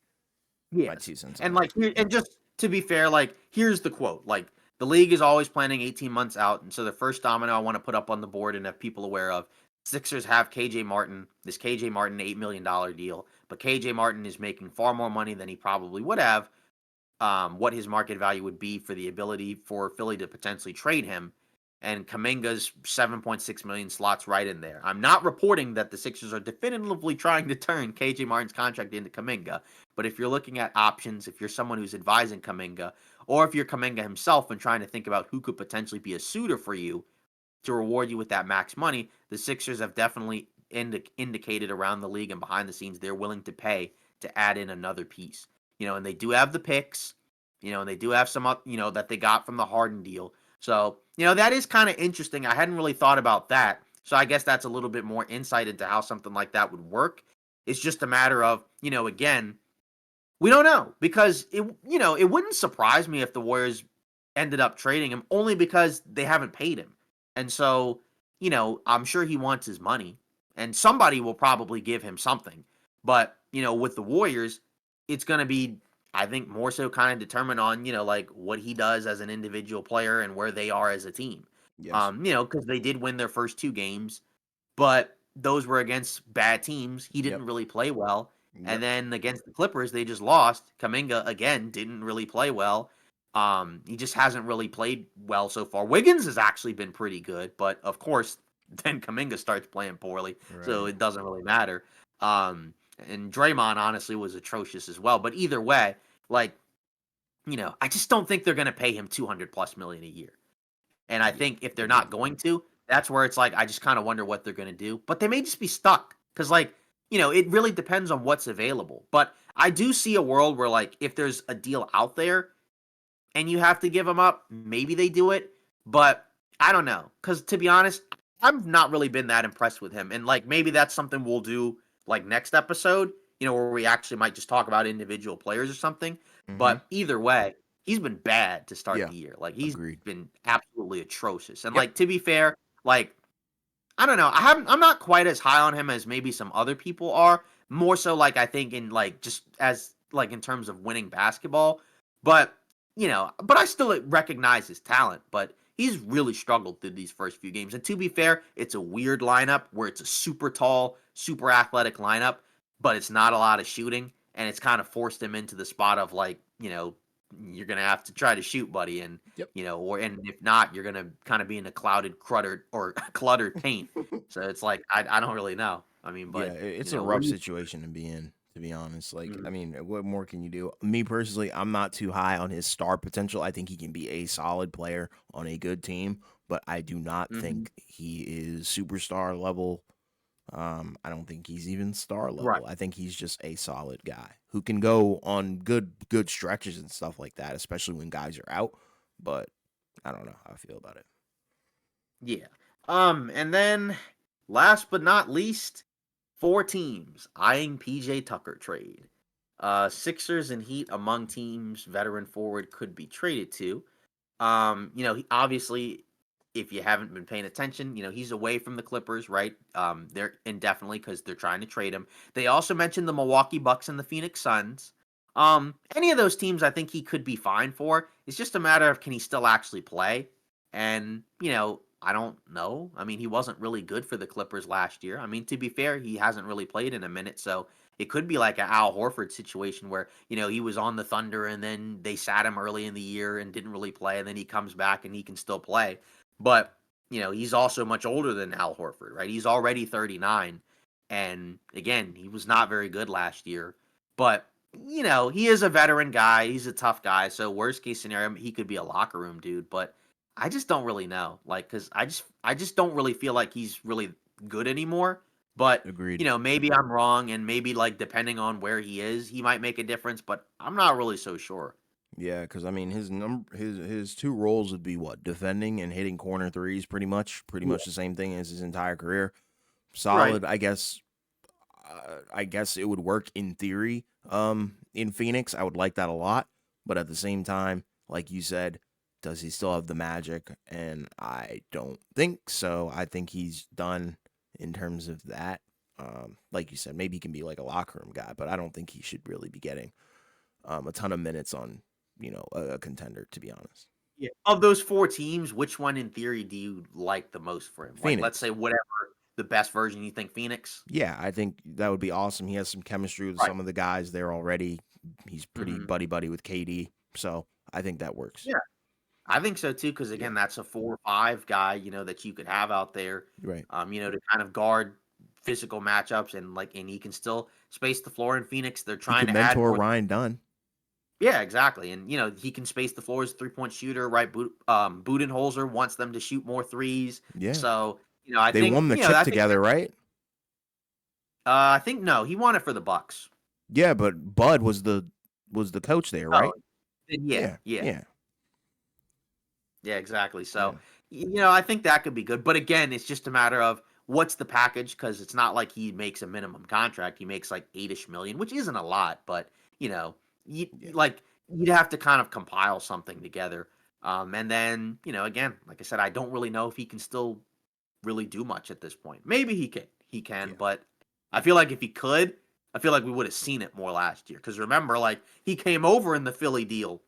Yes. 2 cents on And that. like and just to be fair, like here's the quote. Like the league is always planning 18 months out. And so the first domino I want to put up on the board and have people aware of, Sixers have KJ Martin, this KJ Martin $8 million deal, but KJ Martin is making far more money than he probably would have, what his market value would be for the ability for Philly to potentially trade him. And Kaminga's 7.6 million slots right in there. I'm not reporting that the Sixers are definitively trying to turn KJ Martin's contract into Kaminga, but if you're looking at options, if you're someone who's advising Kaminga, or if you're Kaminga himself and trying to think about who could potentially be a suitor for you to reward you with that max money, the Sixers have definitely indicated around the league and behind the scenes they're willing to pay to add in another piece. And they do have the picks, and they do have some, that they got from the Harden deal. So, that is kind of interesting. I hadn't really thought about that. So I guess that's a little bit more insight into how something like that would work. It's just a matter of, again, we don't know because it wouldn't surprise me if the Warriors ended up trading him only because they haven't paid him. And so, I'm sure he wants his money and somebody will probably give him something. But, with the Warriors, it's going to be, I think, more so kind of determined on, like what he does as an individual player and where they are as a team. Yes. Because they did win their first two games, but those were against bad teams. He Yep. didn't really play well. And Yep. then against the Clippers, they just lost. Kaminga again didn't really play well. He just hasn't really played well so far. Wiggins has actually been pretty good, but of course, then Kaminga starts playing poorly, so Right. it doesn't really matter. And Draymond honestly was atrocious as well. But either way, like I just don't think they're going to pay him 200 plus million a year. And I Yeah. think if they're not Agreed. going to, that's where it's like I just kind of wonder what they're going to do. But they may just be stuck because, like, it really depends on what's available. But I do see a world where, like, if there's a deal out there and you have to give them up, maybe they do it. But I don't know because to be honest, I've not really been that impressed with him. And like maybe that's something we'll do like next episode, where we actually might just talk about individual players or something. Mm-hmm. But either way, he's been bad to start Yeah. the year. Like he's Agreed. been absolutely atrocious. And Yep. like to be fair, like I don't know. I'm not quite as high on him as maybe some other people are. More so like I think in like just as like in terms of winning basketball. But but I still recognize his talent. But he's really struggled through these first few games. And to be fair, it's a weird lineup where it's a super tall, super athletic lineup, but it's not a lot of shooting. And it's kind of forced him into the spot of like, you're gonna have to try to shoot, buddy. And Yep. and if not, you're gonna kind of be in a clouded, cluttered, or cluttered paint. So it's like I don't really know. I mean, Yeah, but it's a what rough do you? situation to be in, to be honest. Like, I Mhm, mean, what more can you do? Me personally, I'm not too high on his star potential. I think he can be a solid player on a good team, but I do not mhm. think he is superstar level. I don't think he's even star Right. level. I think he's just a solid guy who can go on good stretches and stuff like that, especially when guys are out. But I don't know how I feel about it. Yeah. And then last but not least, four teams eyeing PJ Tucker trade. Sixers and Heat among teams veteran forward could be traded to. Obviously, if you haven't been paying attention, he's away from the Clippers, right? They're indefinitely because they're trying to trade him. They also mentioned the Milwaukee Bucks and the Phoenix Suns. Any of those teams, I think he could be fine for. It's just a matter of can he still actually play? And I don't know. I mean, he wasn't really good for the Clippers last year. I mean, to be fair, he hasn't really played in a minute, so it could be like an Al Horford situation where, he was on the Thunder and then they sat him early in the year and didn't really play, and then he comes back and he can still play. But, he's also much older than Al Horford, right? He's already 39. And again, he was not very good last year. But, he is a veteran guy. He's a tough guy. So, worst case scenario, he could be a locker room dude. But I just don't really know. Like, cause I just don't really feel like he's really good anymore. But Agreed. maybe I'm wrong, and maybe like depending on where he is, he might make a difference. But I'm not really so sure. Yeah, because I mean, his two roles would be what, defending and hitting corner threes, pretty much Yeah. the same thing as his entire career. Right. Solid, I guess. I guess it would work in theory. In Phoenix, I would like that a lot, but at the same time, like you said, does he still have the magic? And I don't think so. I think he's done in terms of that. Like you said, maybe he can be like a locker room guy, but I don't think he should really be getting a ton of minutes on a contender. To be honest, Yeah. Of those 4 teams, which one in theory do you like the most for him? Like, let's Phoenix. say whatever the best version you think Phoenix? Yeah, I think that would be awesome. He has some chemistry with Right. some of the guys there already. He's pretty Mhm. buddy buddy with KD, so I think that works. Yeah. I think so too, because Yeah, again, that's a 4 or 5 guy, that you could have out there, right. to kind of guard physical matchups and he can still space the floor in Phoenix. They're He trying could to add mentor more. Ryan Dunn. Yeah, exactly. And he can space the floor as a 3-point shooter, right? Budenholzer wants them to shoot more threes. Yeah, So, I they think, won the chip I think together, right? I think no, he won it for the Bucks. Yeah, but Bud was the coach there, Oh, right? then yeah, Yeah, yeah. yeah, Yeah, exactly. yeah, So, I think that could be good. But again, it's just a matter of what's the package because it's not like he makes a minimum contract. He makes like 8-ish million, which isn't a lot, but yeah, you'd have to kind of compile something together. And then, again, like I said, I don't really know if he can still really do much at this point. Maybe he can, yeah. but I feel like if he could, I feel like we would have seen it more last year. Because remember, like he came over in the Philly deal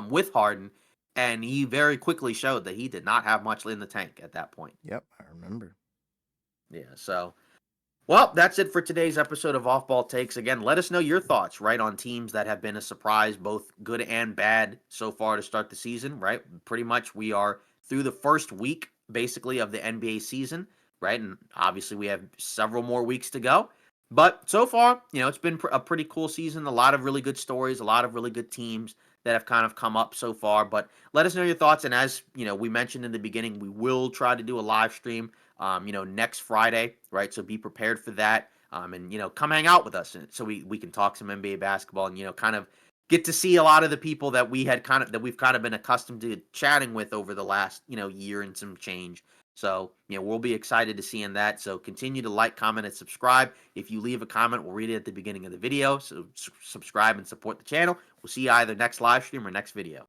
with Harden, and he very quickly showed that he did not have much in the tank at that point. Yep, I remember. Yeah, so well, that's it for today's episode of Off Ball Takes. Again, let us know your thoughts, right, on teams that have been a surprise, both good and bad so far to start the season, right? Pretty much we are through the first week, basically, of the NBA season, right? And obviously we have several more weeks to go. But so far, it's been a pretty cool season. A lot of really good stories, a lot of really good teams that have kind of come up so far. But let us know your thoughts. And as we mentioned in the beginning, we will try to do a live stream next Friday, right? So be prepared for that. And come hang out with us so we can talk some NBA basketball and kind of get to see a lot of the people that we've kind of been accustomed to chatting with over the last year and some change. So we'll be excited to seeing that. So continue to like, comment, and subscribe. If you leave a comment, we'll read it at the beginning of the video. So subscribe and support the channel. We'll see you either next live stream or next video.